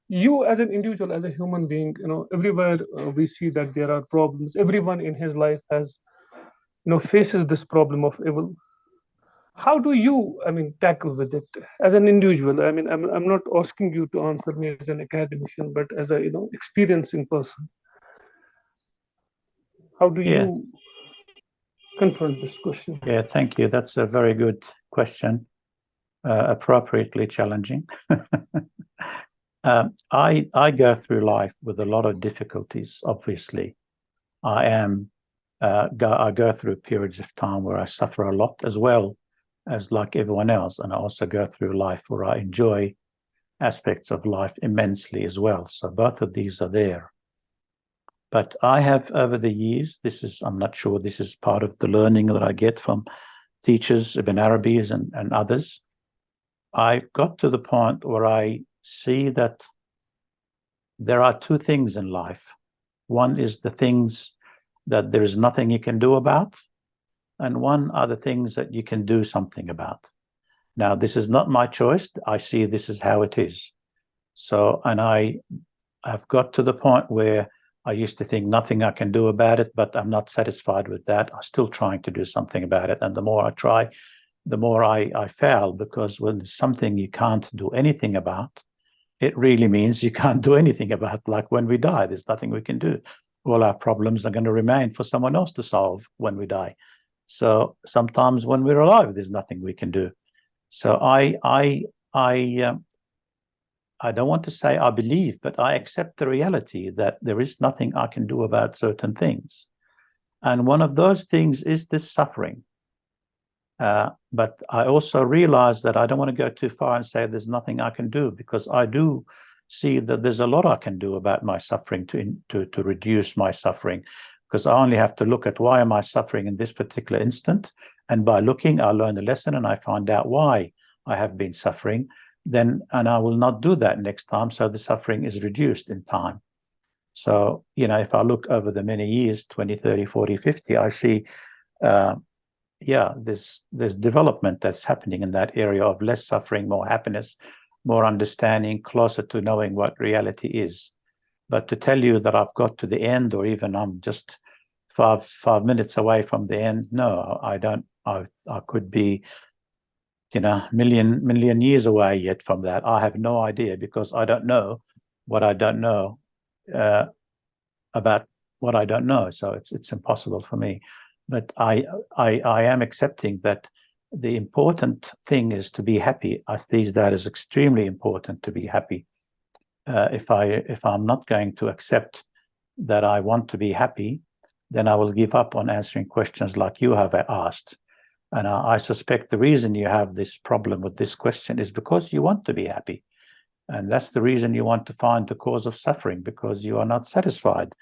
you as an individual, as a human being, everywhere we see that there are problems. Everyone in his life has, faces this problem of evil. How do you, tackle with it as an individual? I'm not asking you to answer me as an academician, but as a, experiencing person. How do you confront this question? Yeah, thank you. That's a very good question. Appropriately challenging. I go through life with a lot of difficulties. Obviously, I go through periods of time where I suffer a lot, as well as like everyone else, and I also go through life where I enjoy aspects of life immensely as well. So both of these are there. But I have, over the years, I'm not sure, this is part of the learning that I get from teachers, Ibn Arabi and others. I got to the point where I see that there are two things in life. One is the things that there is nothing you can do about, and one are the things that you can do something about. Now, this is not my choice. I see this is how it is. So, and I have got to the point where I used to think nothing I can do about it, but I'm not satisfied with that. I'm still trying to do something about it. And the more I try, the more I fail, because when it's something you can't do anything about, it really means you can't do anything about. Like when we die, there's nothing we can do. All our problems are going to remain for someone else to solve when we die. So sometimes when we're alive, there's nothing we can do. So I don't want to say I believe, but I accept the reality that there is nothing I can do about certain things. And one of those things is this suffering. But I also realize that I don't want to go too far and say there's nothing I can do, because I do see that there's a lot I can do about my suffering to reduce my suffering, because I only have to look at why am I suffering in this particular instant. And by looking, I learn a lesson and I find out why I have been suffering. And I will not do that next time. So the suffering is reduced in time. So, if I look over the many years, 20, 30, 40, 50, I see, there's development that's happening in that area of less suffering, more happiness, more understanding, closer to knowing what reality is. But to tell you that I've got to the end, or even I'm just 5 minutes away from the end, no, I don't. I could be, million years away yet from that. I have no idea, because I don't know what I don't know about what I don't know. So it's impossible for me. But I am accepting that the important thing is to be happy. I think that is extremely important, to be happy. If I'm not going to accept that I want to be happy, then I will give up on answering questions like you have asked. And I suspect the reason you have this problem with this question is because you want to be happy. And that's the reason you want to find the cause of suffering, because you are not satisfied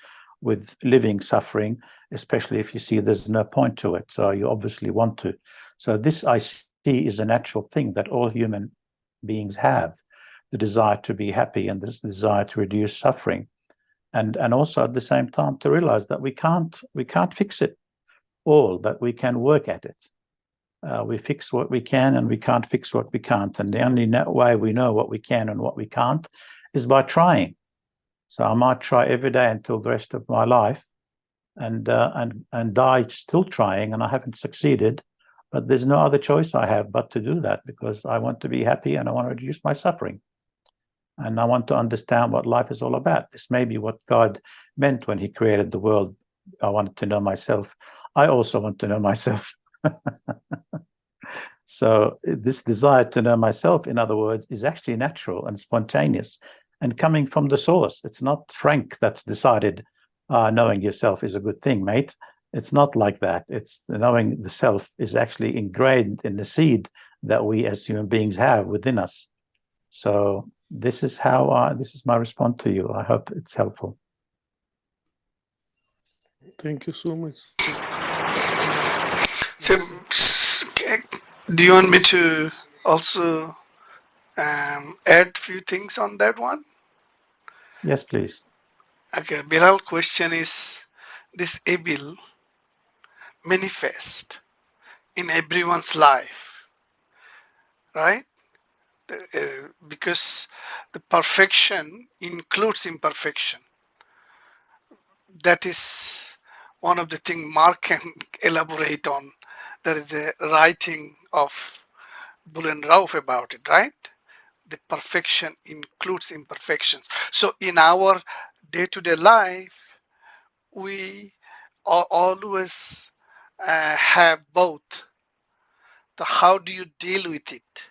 with living suffering, especially if you see there's no point to it. So you obviously want to. So this, I see, is a natural thing that all human beings have, the desire to be happy and this desire to reduce suffering. And also at the same time to realize that we can't fix it all, but we can work at it. We fix what we can and we can't fix what we can't. And the only way we know what we can and what we can't is by trying. So I might try every day until the rest of my life and die still trying, and I haven't succeeded. But there's no other choice I have but to do that, because I want to be happy and I want to reduce my suffering. And I want to understand what life is all about. This may be what God meant when he created the world. I wanted to know myself. I also want to know myself. So this desire to know myself, in other words, is actually natural and spontaneous and coming from the source. It's not Frank that's decided knowing yourself is a good thing, mate. It's not like that. It's knowing the self is actually ingrained in the seed that we as human beings have within us. So this is my response to you. I hope it's helpful. Thank you so much. So, do you want me to also add a few things on that one? Yes, please. Okay, Bilal question is, this evil manifest in everyone's life, right? Because the perfection includes imperfection. That is one of the things Mark can elaborate on. There is a writing of Bull and Rauf about it, right? The perfection includes imperfections. So in our day-to-day life, we always have both. The how do you deal with it?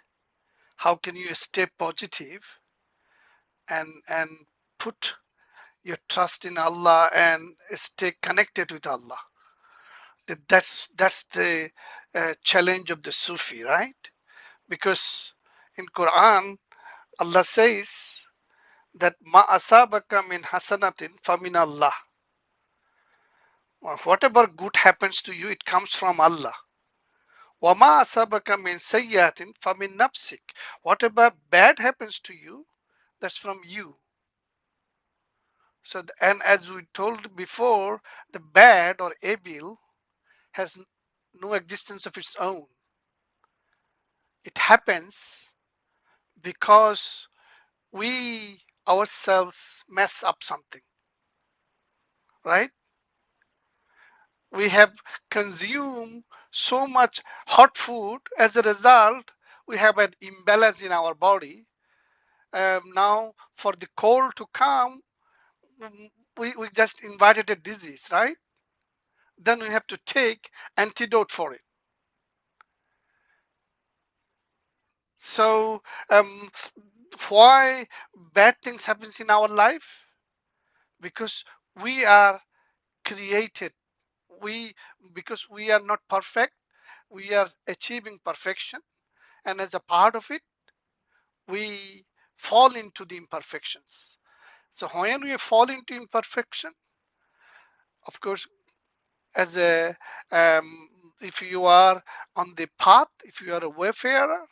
How can you stay positive and put your trust in Allah and stay connected with Allah? That's the challenge of the Sufi, right? Because in Quran, Allah says that ma asabaka min hasanatin famin Allah. Whatever good happens to you, it comes from Allah. وَمَا أَصَابَكَ مِنْ سَيِّئَةٍ فَمِنْ نَفْسِكَ. Whatever bad happens to you, that's from you. So, and as we told before, the bad or evil has no existence of its own. It happens because we ourselves mess up something, right? We have consumed so much hot food. As a result, we have an imbalance in our body. Now, for the cold to come, we just invited a disease, right? Then we have to take antidote for it. So, why bad things happens in our life? Because we are created. We because we are not perfect, we are achieving perfection, and as a part of it, we fall into the imperfections. So when we fall into imperfection, of course, as a if you are on the path, if you are a wayfarer,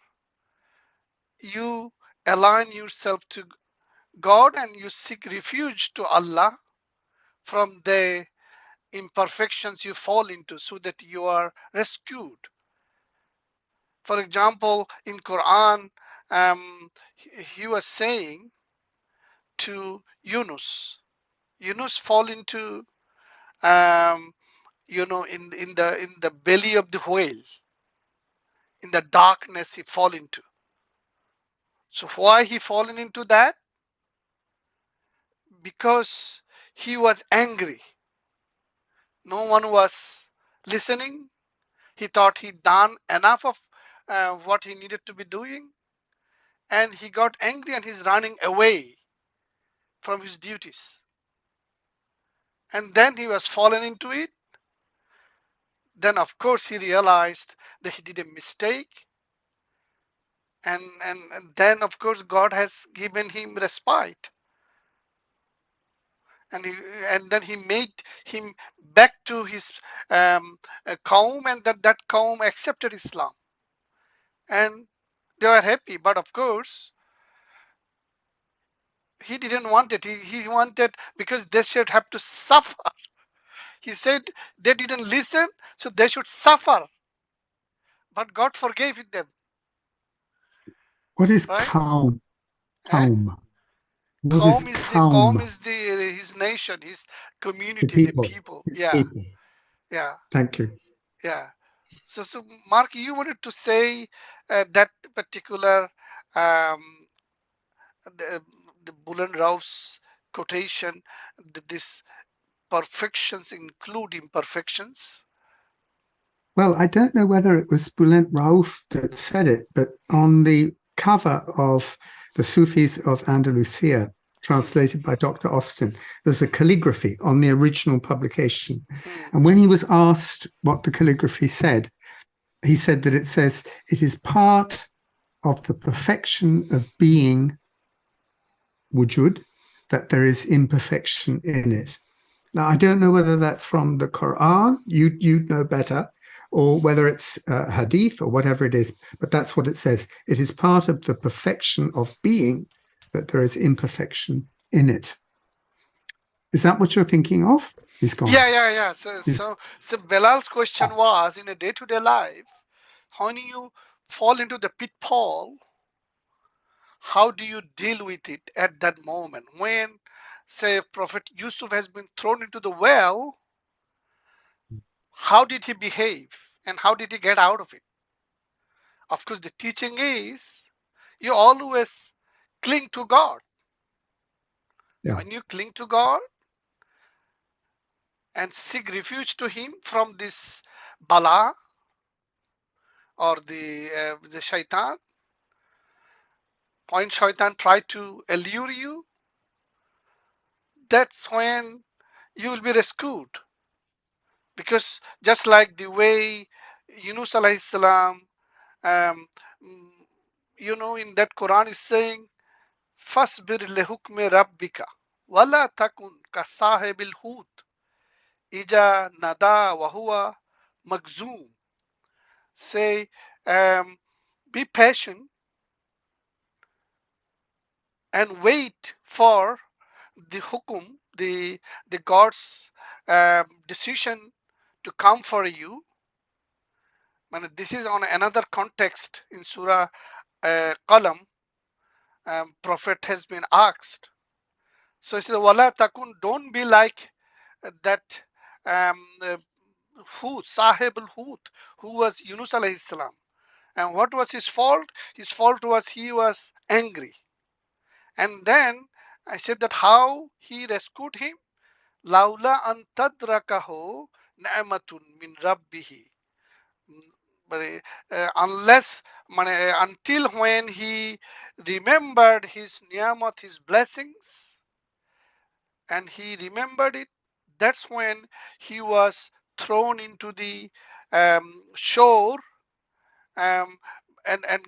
you align yourself to God and you seek refuge to Allah from the imperfections you fall into so that you are rescued. For example, in Quran, he was saying to Yunus fall into in the belly of the whale, in the darkness he fall into. So why he fallen into that? Because he was angry. No one was listening. He thought he'd done enough of what he needed to be doing, and he got angry and he's running away from his duties. And then he was fallen into it. Then of course he realized that he did a mistake, and then of course God has given him respite, and then he made him back to his kaum, and that kaum accepted Islam, and they were happy. But of course he didn't want it. He wanted, because they should have to suffer. He said they didn't listen, so they should suffer. But God forgave them. What is Right? calm? Eh? Calm. What is Kaum calm? is his nation, his The community, the people. people. It's Yeah, people. yeah, Thank you. yeah. So Mark, you wanted to say that particular um, the, the Bulan Rauf's quotation, that this perfections include imperfections. Well, I don't know whether it was Bülent Rauf that said it, but on the cover of the Sufis of Andalusia, translated by Dr. Austin, there's a calligraphy on the original publication. And when he was asked what the calligraphy said, he said that it says, it is part of the perfection of being, wujud, that there is imperfection in it. Now, I don't know whether that's from the Quran, you'd know better, or whether it's hadith or whatever it is, but that's what it says. It is part of the perfection of being that there is imperfection in it. Is that what you're thinking of? He's gone. Yeah. So Bilal's question was, in a day-to-day life, when you fall into the pitfall, how do you deal with it at that moment? When, say, Prophet Yusuf has been thrown into the well, how did he behave and how did he get out of it? Of course, the teaching is you always cling to God. Yeah. When you cling to God and seek refuge to Him from this bala or the shaitan, when shaitan try to allure you, that's when you will be rescued. Because just like the way Yunus alayhi salam, um, in that Quran is saying, "Fasbir lehukme rabbika, wala takun ka sahibil hut." ija nada wahua magzoom. Say, be patient and wait for the hukum, the God's decision to come for you. And this is on another context in Surah Qalam. Prophet has been asked. So he said, "Wala takun, don't be like that Hud, Sahib al-Hud, who was Yunus alayhi salam. And what was his fault? His fault was he was angry. And then I said that how he rescued him. Laula an tadrakahu ni'matun min rabbihi. But unless until when he remembered his niyamat, his blessings, and he remembered it, that's when he was thrown into the shore, um, and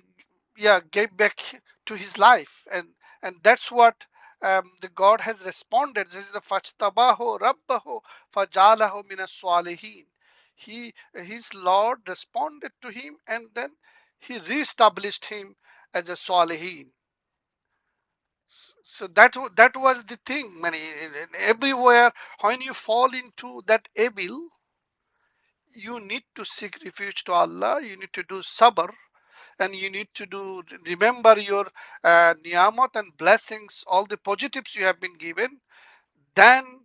yeah, gave back to his life, and that's what the God has responded. This is the fajtabahu rabbahu fajalahu minas salihin. His Lord responded to him, and then he reestablished him as a salihin. So that was the thing. Everywhere when you fall into that evil, you need to seek refuge to Allah. You need to do sabr, and you need to do remember your niyamat and blessings, all the positives you have been given. Then,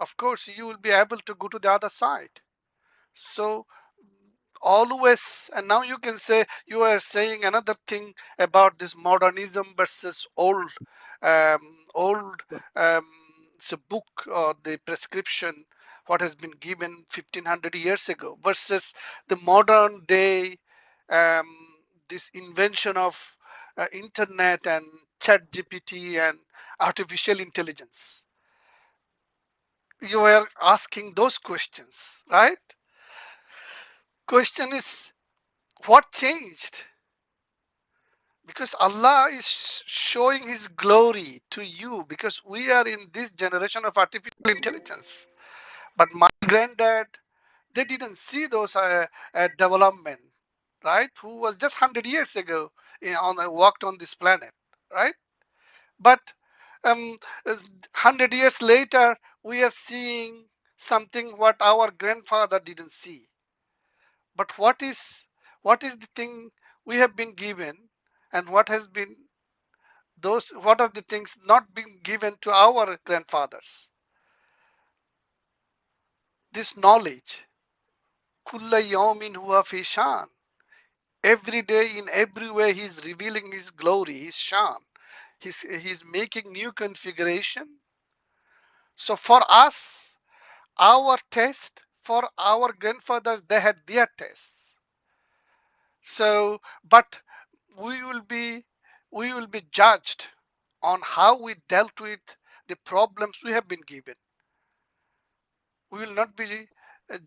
of course, you will be able to go to the other side. So always, and now you can say you are saying another thing about this modernism versus um, old um, so book or the prescription what has been given 1500 years ago versus the modern day, um, this invention of internet and chat gpt and artificial intelligence. You are asking those questions, right? Question is, what changed? Because Allah is showing his glory to you, because we are in this generation of artificial intelligence. But my granddad, they didn't see those development, right? Who was just 100 years ago walked on this planet, right? But 100 years later, we are seeing something what our grandfather didn't see. But what is the thing we have been given, and what has been what are the things not being given to our grandfathers? This knowledge. Kulla yawmin huwa fi shan. Every day, in every way, he's revealing his glory, his shan. He's making new configuration. So for us, our test, for our grandfathers, they had their tests. So, but we will be judged on how we dealt with the problems we have been given. We will not be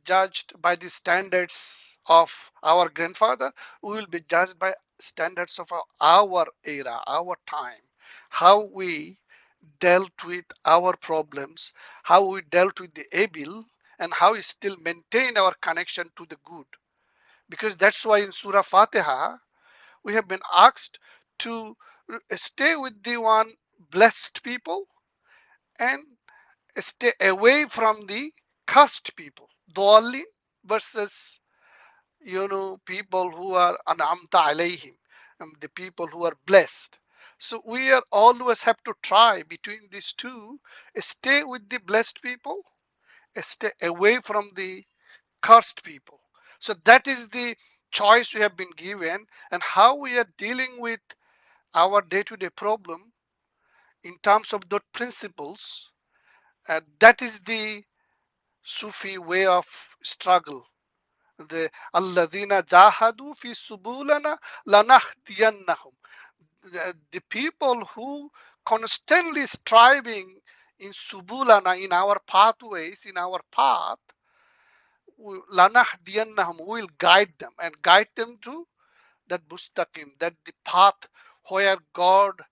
judged by the standards of our grandfather. We will be judged by standards of our era, our time, how we dealt with our problems, how we dealt with the evil, and how we still maintain our connection to the good. Because that's why in Surah Fatiha, we have been asked to stay with the one blessed people and stay away from the cursed people. Dhalin versus people who are an'amta alayhim, the people who are blessed. So we are always have to try between these two, stay with the blessed people, stay away from the cursed people. So that is the choice we have been given, and how we are dealing with our day-to-day problem in terms of those principles. That is the Sufi way of struggle. The alladhina jahadu fi subulana lanahdiyannahum. The people who constantly striving in subulana, in our pathways, in our path, lanahdiyannahum, we will guide them and guide them to that mustaqim, that the path where God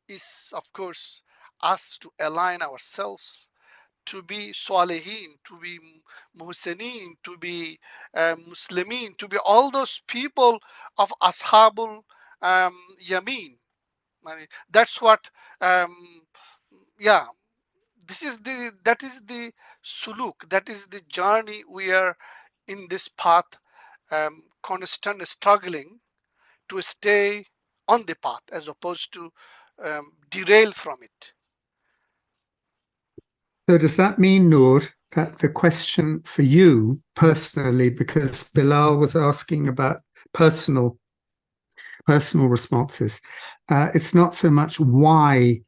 is, of course, us to align ourselves to be Salihin, to be Muhsinin, to be Muslimin, to be all those people of Ashabul Yamin. That's what, yeah, that is the suluk, that is the journey we are in this path, constant struggling to stay on the path as opposed to derail from it. So does that mean, Noor, that the question for you personally, because Bilal was asking about personal responses, it's not so much why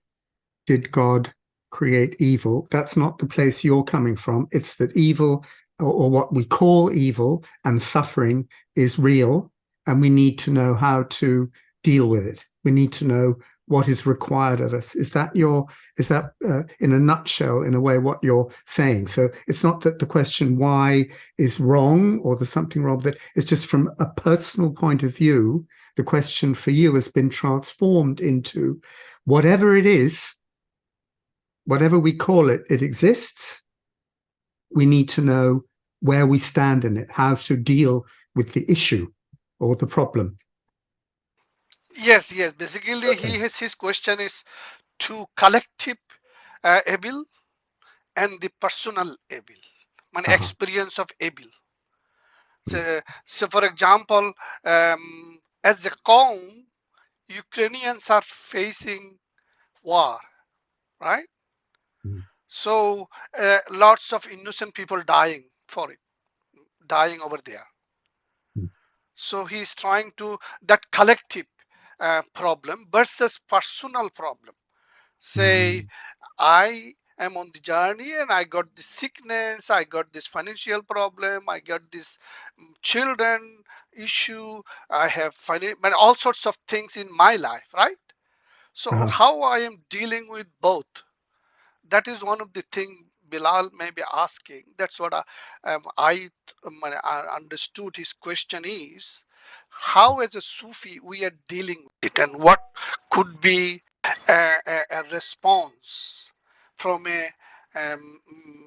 did God create evil? That's not the place you're coming from. It's that evil, or what we call evil and suffering, is real, and we need to know how to deal with it. We need to know what is required of us. Is that in a nutshell, in a way, what you're saying? So it's not that the question why is wrong or there's something wrong with it. It's just from a personal point of view, the question for you has been transformed into whatever it is, whatever we call it, it exists. We need to know where we stand in it, how to deal with the issue or the problem. Yes. Basically, Okay. his question is to collective evil and the personal evil, experience of evil. So for example, as a Qawm, Ukrainians are facing war, right? So lots of innocent people dying for it, dying over there. So he's trying to, that collective problem versus personal problem. Say, I am on the journey and I got this sickness, I got this financial problem, I got this children issue, I have all sorts of things in my life, right? So how I am dealing with both, that is one of the things Bilal may be asking. That's what I understood his question is, how as a Sufi we are dealing with it, and what could be a response from a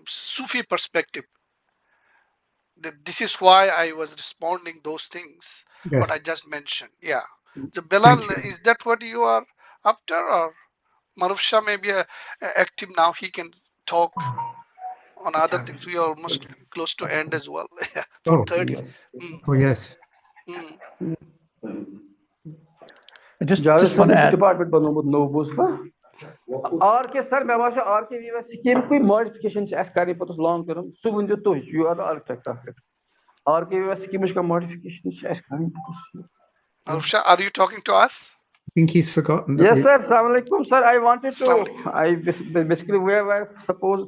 Sufi perspective. This is why I was responding those things, what I Yes. just mentioned. Yeah. So Thank Bilal, you. is that what you are after, or Maroof Shah may be active now? He can talk on other things. We are almost close to end as well. Yeah, Oh, 4:30. Mm, oh yes. mm. I just want to add. Department बनोमुत नो बुझा R K sir मे बासा R K V scheme कोई modification करनी पत long term so वन तुम you are the architect of it R K V scheme का मॉडिफिकेशन करनी Maroof Shah, are you talking to us? I think he's forgotten that yes sir assalamu alaikum sir I wanted to Assalamu alaikum. I basically we were suppose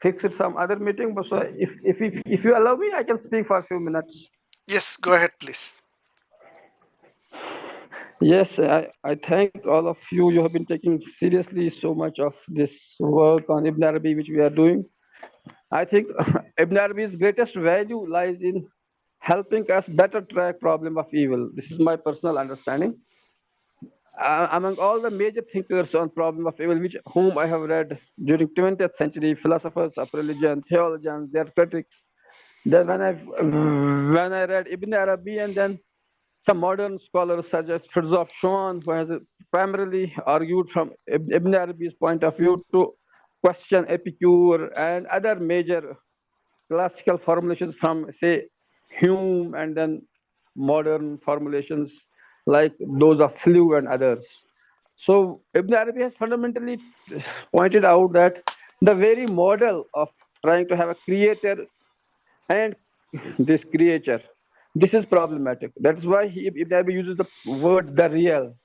fixed some other meeting but so if you allow me I can speak for a few minutes. Yes, go ahead, please. Yes, I thank all of you. You have been taking seriously so much of this work on Ibn Arabi, which we are doing. I think Ibn Arabi's greatest value lies in helping us better track problem of evil. This is my personal understanding. Among all the major thinkers on problem of evil, whom I have read during 20th century, philosophers of religion, theologians, their critics. Then when I read Ibn Arabi and then some modern scholars such as Firzof Shuan, who has primarily argued from Ibn Arabi's point of view to question Epicure and other major classical formulations from, say, Hume, and then modern formulations like those of Flew and others. So Ibn Arabi has fundamentally pointed out that the very model of trying to have a creator and this creature, this is problematic. That's why Ibn Arabi uses the word the real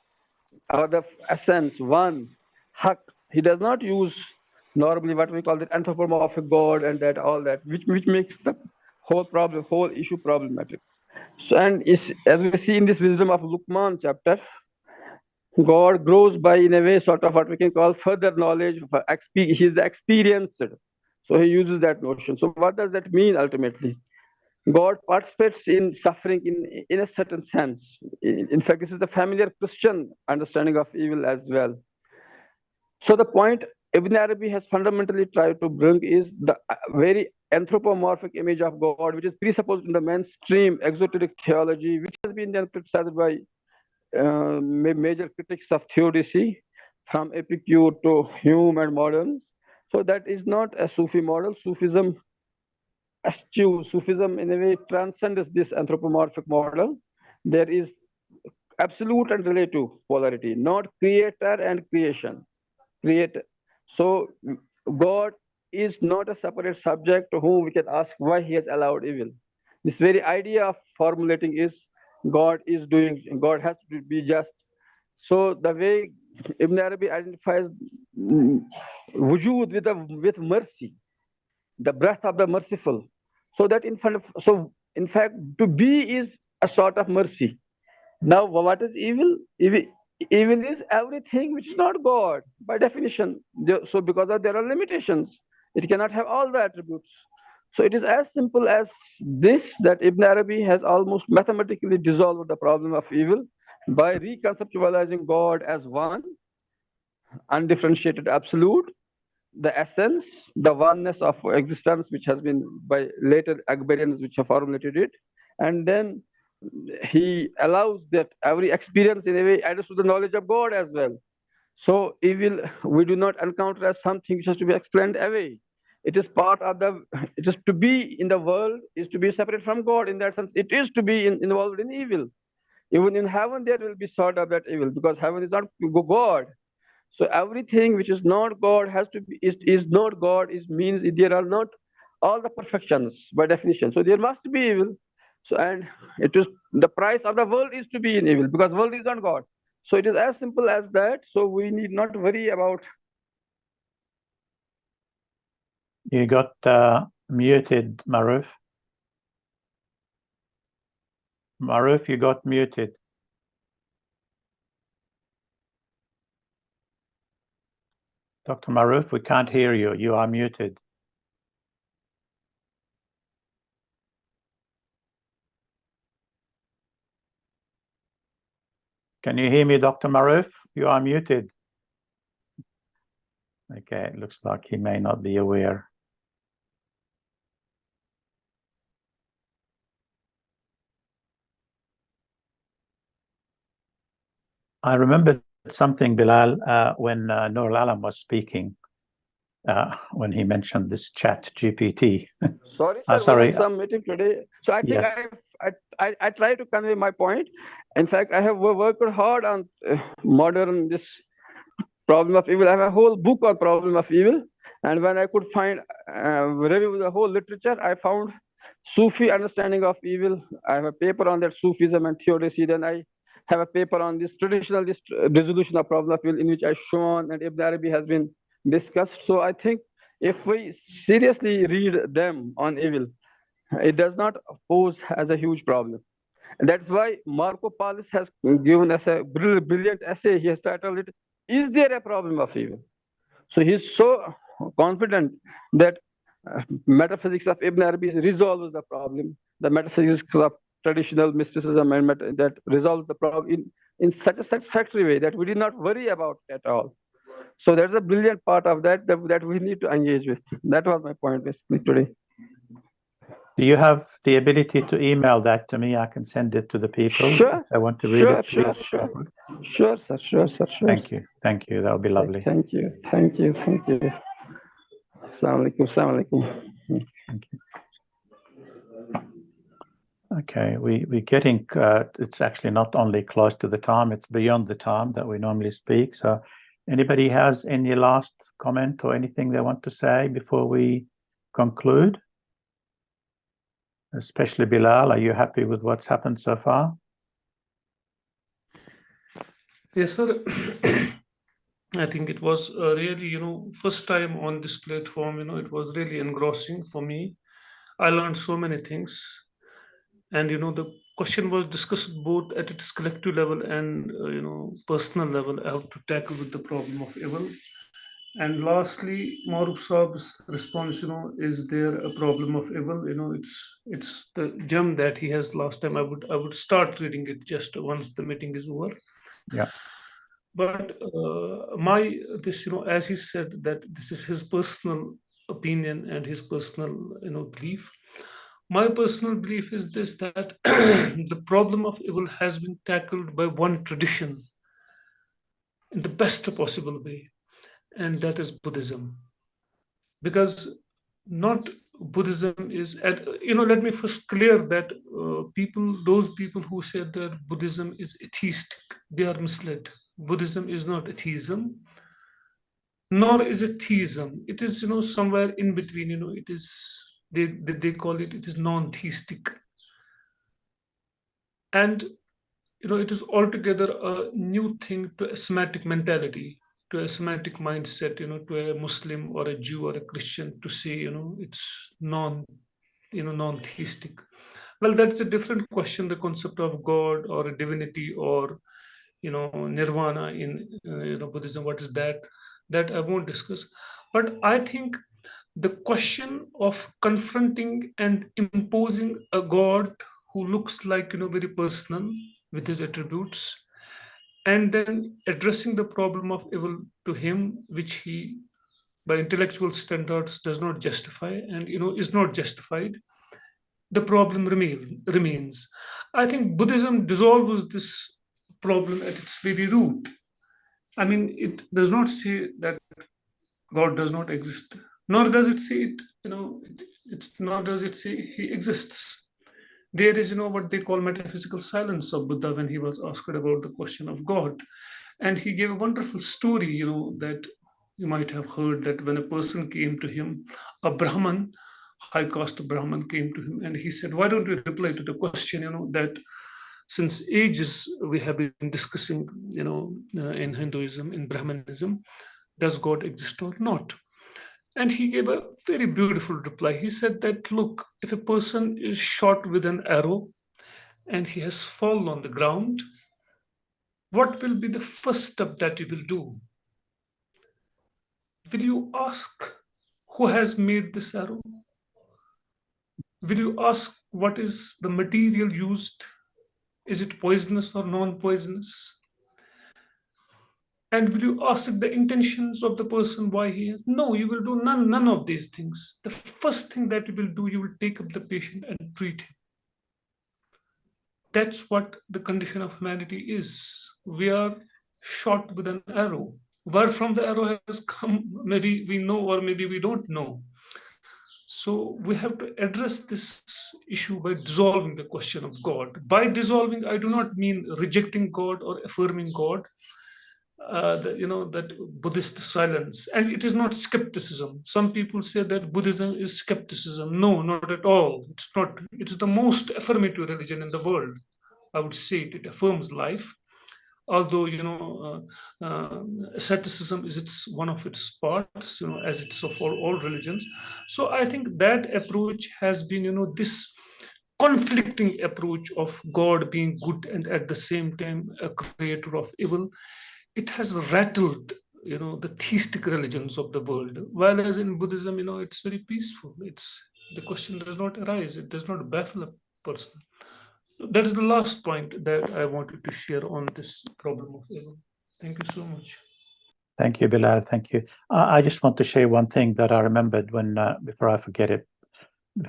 or the essence, one, haq. He does not use normally what we call the anthropomorphic God and that all that, which makes the whole issue problematic. So, and as we see in this wisdom of Luqman chapter, God grows by, in a way, sort of what we can call further knowledge. He is experienced. So he uses that notion. So what does that mean ultimately? God participates in suffering in a certain sense. In fact, this is the familiar Christian understanding of evil as well. So the point Ibn Arabi has fundamentally tried to bring is the very anthropomorphic image of God, which is presupposed in the mainstream exoteric theology, which has been then criticized by major critics of theodicy, from Epicure to Hume and moderns. So that is not a Sufi model. Sufism in a way transcends this anthropomorphic model. There is absolute and relative polarity, not creator and creation. So God is not a separate subject to whom we can ask why he has allowed evil. This very idea of formulating is God has to be just. So the way Ibn Arabi identifies wujud with mercy, the breath of the merciful. So that in fact, to be is a sort of mercy. Now, what is evil? Evil is everything which is not God, by definition. So because there are limitations, it cannot have all the attributes. So it is as simple as this, that Ibn Arabi has almost mathematically dissolved the problem of evil by reconceptualizing God as one, undifferentiated absolute, the essence, the oneness of existence, which has been by later Akbarians which have formulated it. And then he allows that every experience in a way adds to the knowledge of God as well. So evil we do not encounter as something which has to be explained away. It is to be in the world is to be separate from God. In that sense, it is to be involved in evil. Even in heaven, there will be sort of that evil, because heaven is not God. So everything which is not God is not God, means there are not all the perfections by definition. So there must be evil. So, and it is the price of the world is to be in evil, because world is not God. So it is as simple as that. So we need not worry about. You got muted, Maroof. Maroof, you got muted. Dr. Maroof, we can't hear you. You are muted. Can you hear me, Dr. Maroof? You are muted. Okay, it looks like he may not be aware. I remembered something, Bilal, when Nur al-Alam was speaking, when he mentioned this chat GPT. Sorry, sir, sorry. we have some meeting today. So I think Yes. I try to convey my point. In fact, I have worked hard on modern this problem of evil. I have a whole book on problem of evil. And when I could find, review the whole literature, I found Sufi understanding of evil. I have a paper on that Sufism and theodicy. Then I have a paper on this traditionalist resolution of problem of evil, in which I shown and Ibn Arabi has been discussed. So I think if we seriously read them on evil, it does not pose as a huge problem. And that's why Marco Paulis has given us a brilliant essay. He has titled it, "Is there a problem of evil?" So he's so confident that metaphysics of Ibn Arabi resolves the problem. The metaphysics of traditional mysticism and that resolves the problem in such a satisfactory way that we did not worry about at all. So there's a brilliant part of that we need to engage with. That was my point basically today. Do you have the ability to email that to me? I can send it to the people. Sure. I want to read it. Sure, sir. Thank you. That would be lovely. Thank you. Assalamu alaikum. Thank you. Okay, we're getting, it's actually not only close to the time, it's beyond the time that we normally speak. So anybody has any last comment or anything they want to say before we conclude? Especially Bilal, are you happy with what's happened so far? Yes, sir. I think it was really, first time on this platform, it was really engrossing for me. I learned so many things. And, the question was discussed both at its collective level and, personal level, how to tackle with the problem of evil. And lastly, Maroof Saab's response, is there a problem of evil? It's the gem that he has last time. I would start reading it just once the meeting is over. Yeah. But as he said, that this is his personal opinion and his personal, belief. My personal belief is this, that the problem of evil has been tackled by one tradition in the best possible way, and that is Buddhism. Because not Buddhism is, let me first clear that those people who said that Buddhism is atheistic, they are misled. Buddhism is not atheism, nor is it theism. It is, somewhere in between. It is, they call it is non-theistic, and it is altogether a new thing to a Semitic mentality, to a Semitic mindset, to a Muslim or a Jew or a Christian to say, it's non-theistic. Well, that's a different question, the concept of God or a divinity or, nirvana in, Buddhism. What is that? That I won't discuss. But I think the question of confronting and imposing a God who looks like, very personal with his attributes, and then addressing the problem of evil to him, which he, by intellectual standards, does not justify and, is not justified, the problem remains. I think Buddhism dissolves this problem at its very root. I mean, it does not say that God does not exist, nor does it say it, it's nor does it say he exists. There is, what they call metaphysical silence of Buddha when he was asked about the question of God. And he gave a wonderful story, that you might have heard, that when a person came to him, a Brahman, high caste Brahman came to him, and he said, why don't you reply to the question, that since ages we have been discussing, in Hinduism, in Brahmanism, does God exist or not? And he gave a very beautiful reply. He said that, look, if a person is shot with an arrow and he has fallen on the ground, what will be the first step that you will do? Will you ask who has made this arrow? Will you ask what is the material used? Is it poisonous or non-poisonous? And will you ask the intentions of the person why he has? No, you will do none of these things. The first thing that you will do, you will take up the patient and treat him. That's what the condition of humanity is. We are shot with an arrow. Where from the arrow has come, maybe we know or maybe we don't know. So we have to address this issue by dissolving the question of God. By dissolving, I do not mean rejecting God or affirming God. That Buddhist silence, and it is not skepticism. Some people say that Buddhism is skepticism. No, not at all. It's not. It is the most affirmative religion in the world. I would say it affirms life, although asceticism is one of its parts, as it's of all religions. So I think that approach has been, this conflicting approach of God being good and at the same time a creator of evil. It has rattled, the theistic religions of the world. Whereas in Buddhism, it's very peaceful. The question does not arise. It does not baffle a person. That is the last point that I wanted to share on this problem of evil. Thank you so much. Thank you, Bilal. Thank you. I just want to share one thing that I remembered when, before I forget it,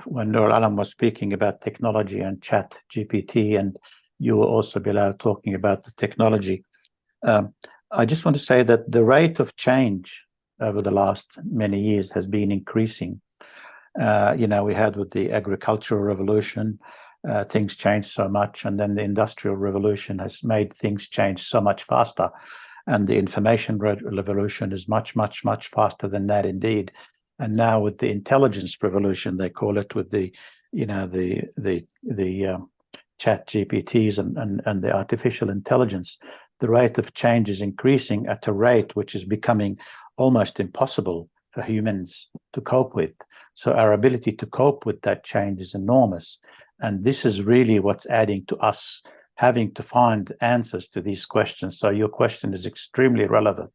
when Nur Alam was speaking about technology and chat GPT, and you were also, Bilal, talking about the technology. I just want to say that the rate of change over the last many years has been increasing. We had with the agricultural revolution, things changed so much, and then the industrial revolution has made things change so much faster. And the information revolution is much, much, much faster than that indeed. And now with the intelligence revolution, they call it, with the chat GPTs and the artificial intelligence, the rate of change is increasing at a rate which is becoming almost impossible for humans to cope with. So our ability to cope with that change is enormous. And this is really what's adding to us having to find answers to these questions. So your question is extremely relevant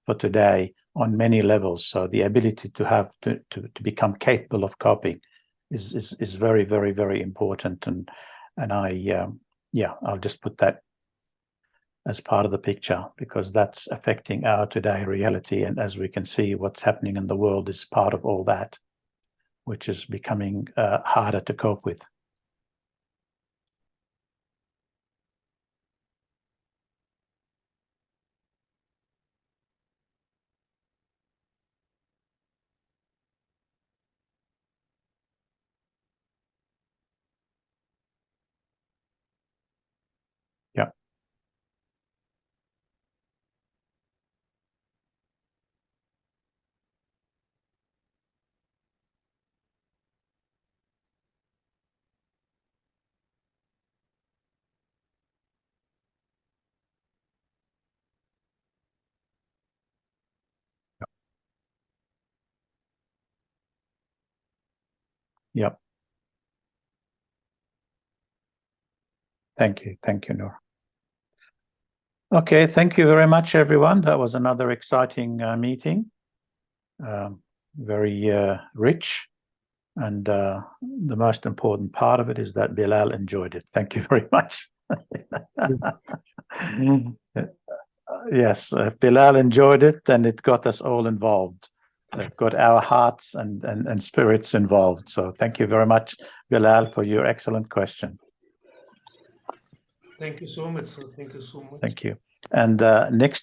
for today on many levels. So the ability to have to become capable of coping is very, very, very important. And I'll just put that as part of the picture, because that's affecting our today reality. And as we can see, what's happening in the world is part of all that, which is becoming harder to cope with. Yeah. Yep. Thank you, Noor. Okay, thank you very much, everyone. That was another exciting meeting, very rich, and the most important part of it is that Bilal enjoyed it. Thank you very much. Yes, Bilal enjoyed it, and it got us all involved. It got our hearts and spirits involved. So thank you very much, Bilal, for your excellent question. Thank you so much, sir. Thank you so much. Thank you. And next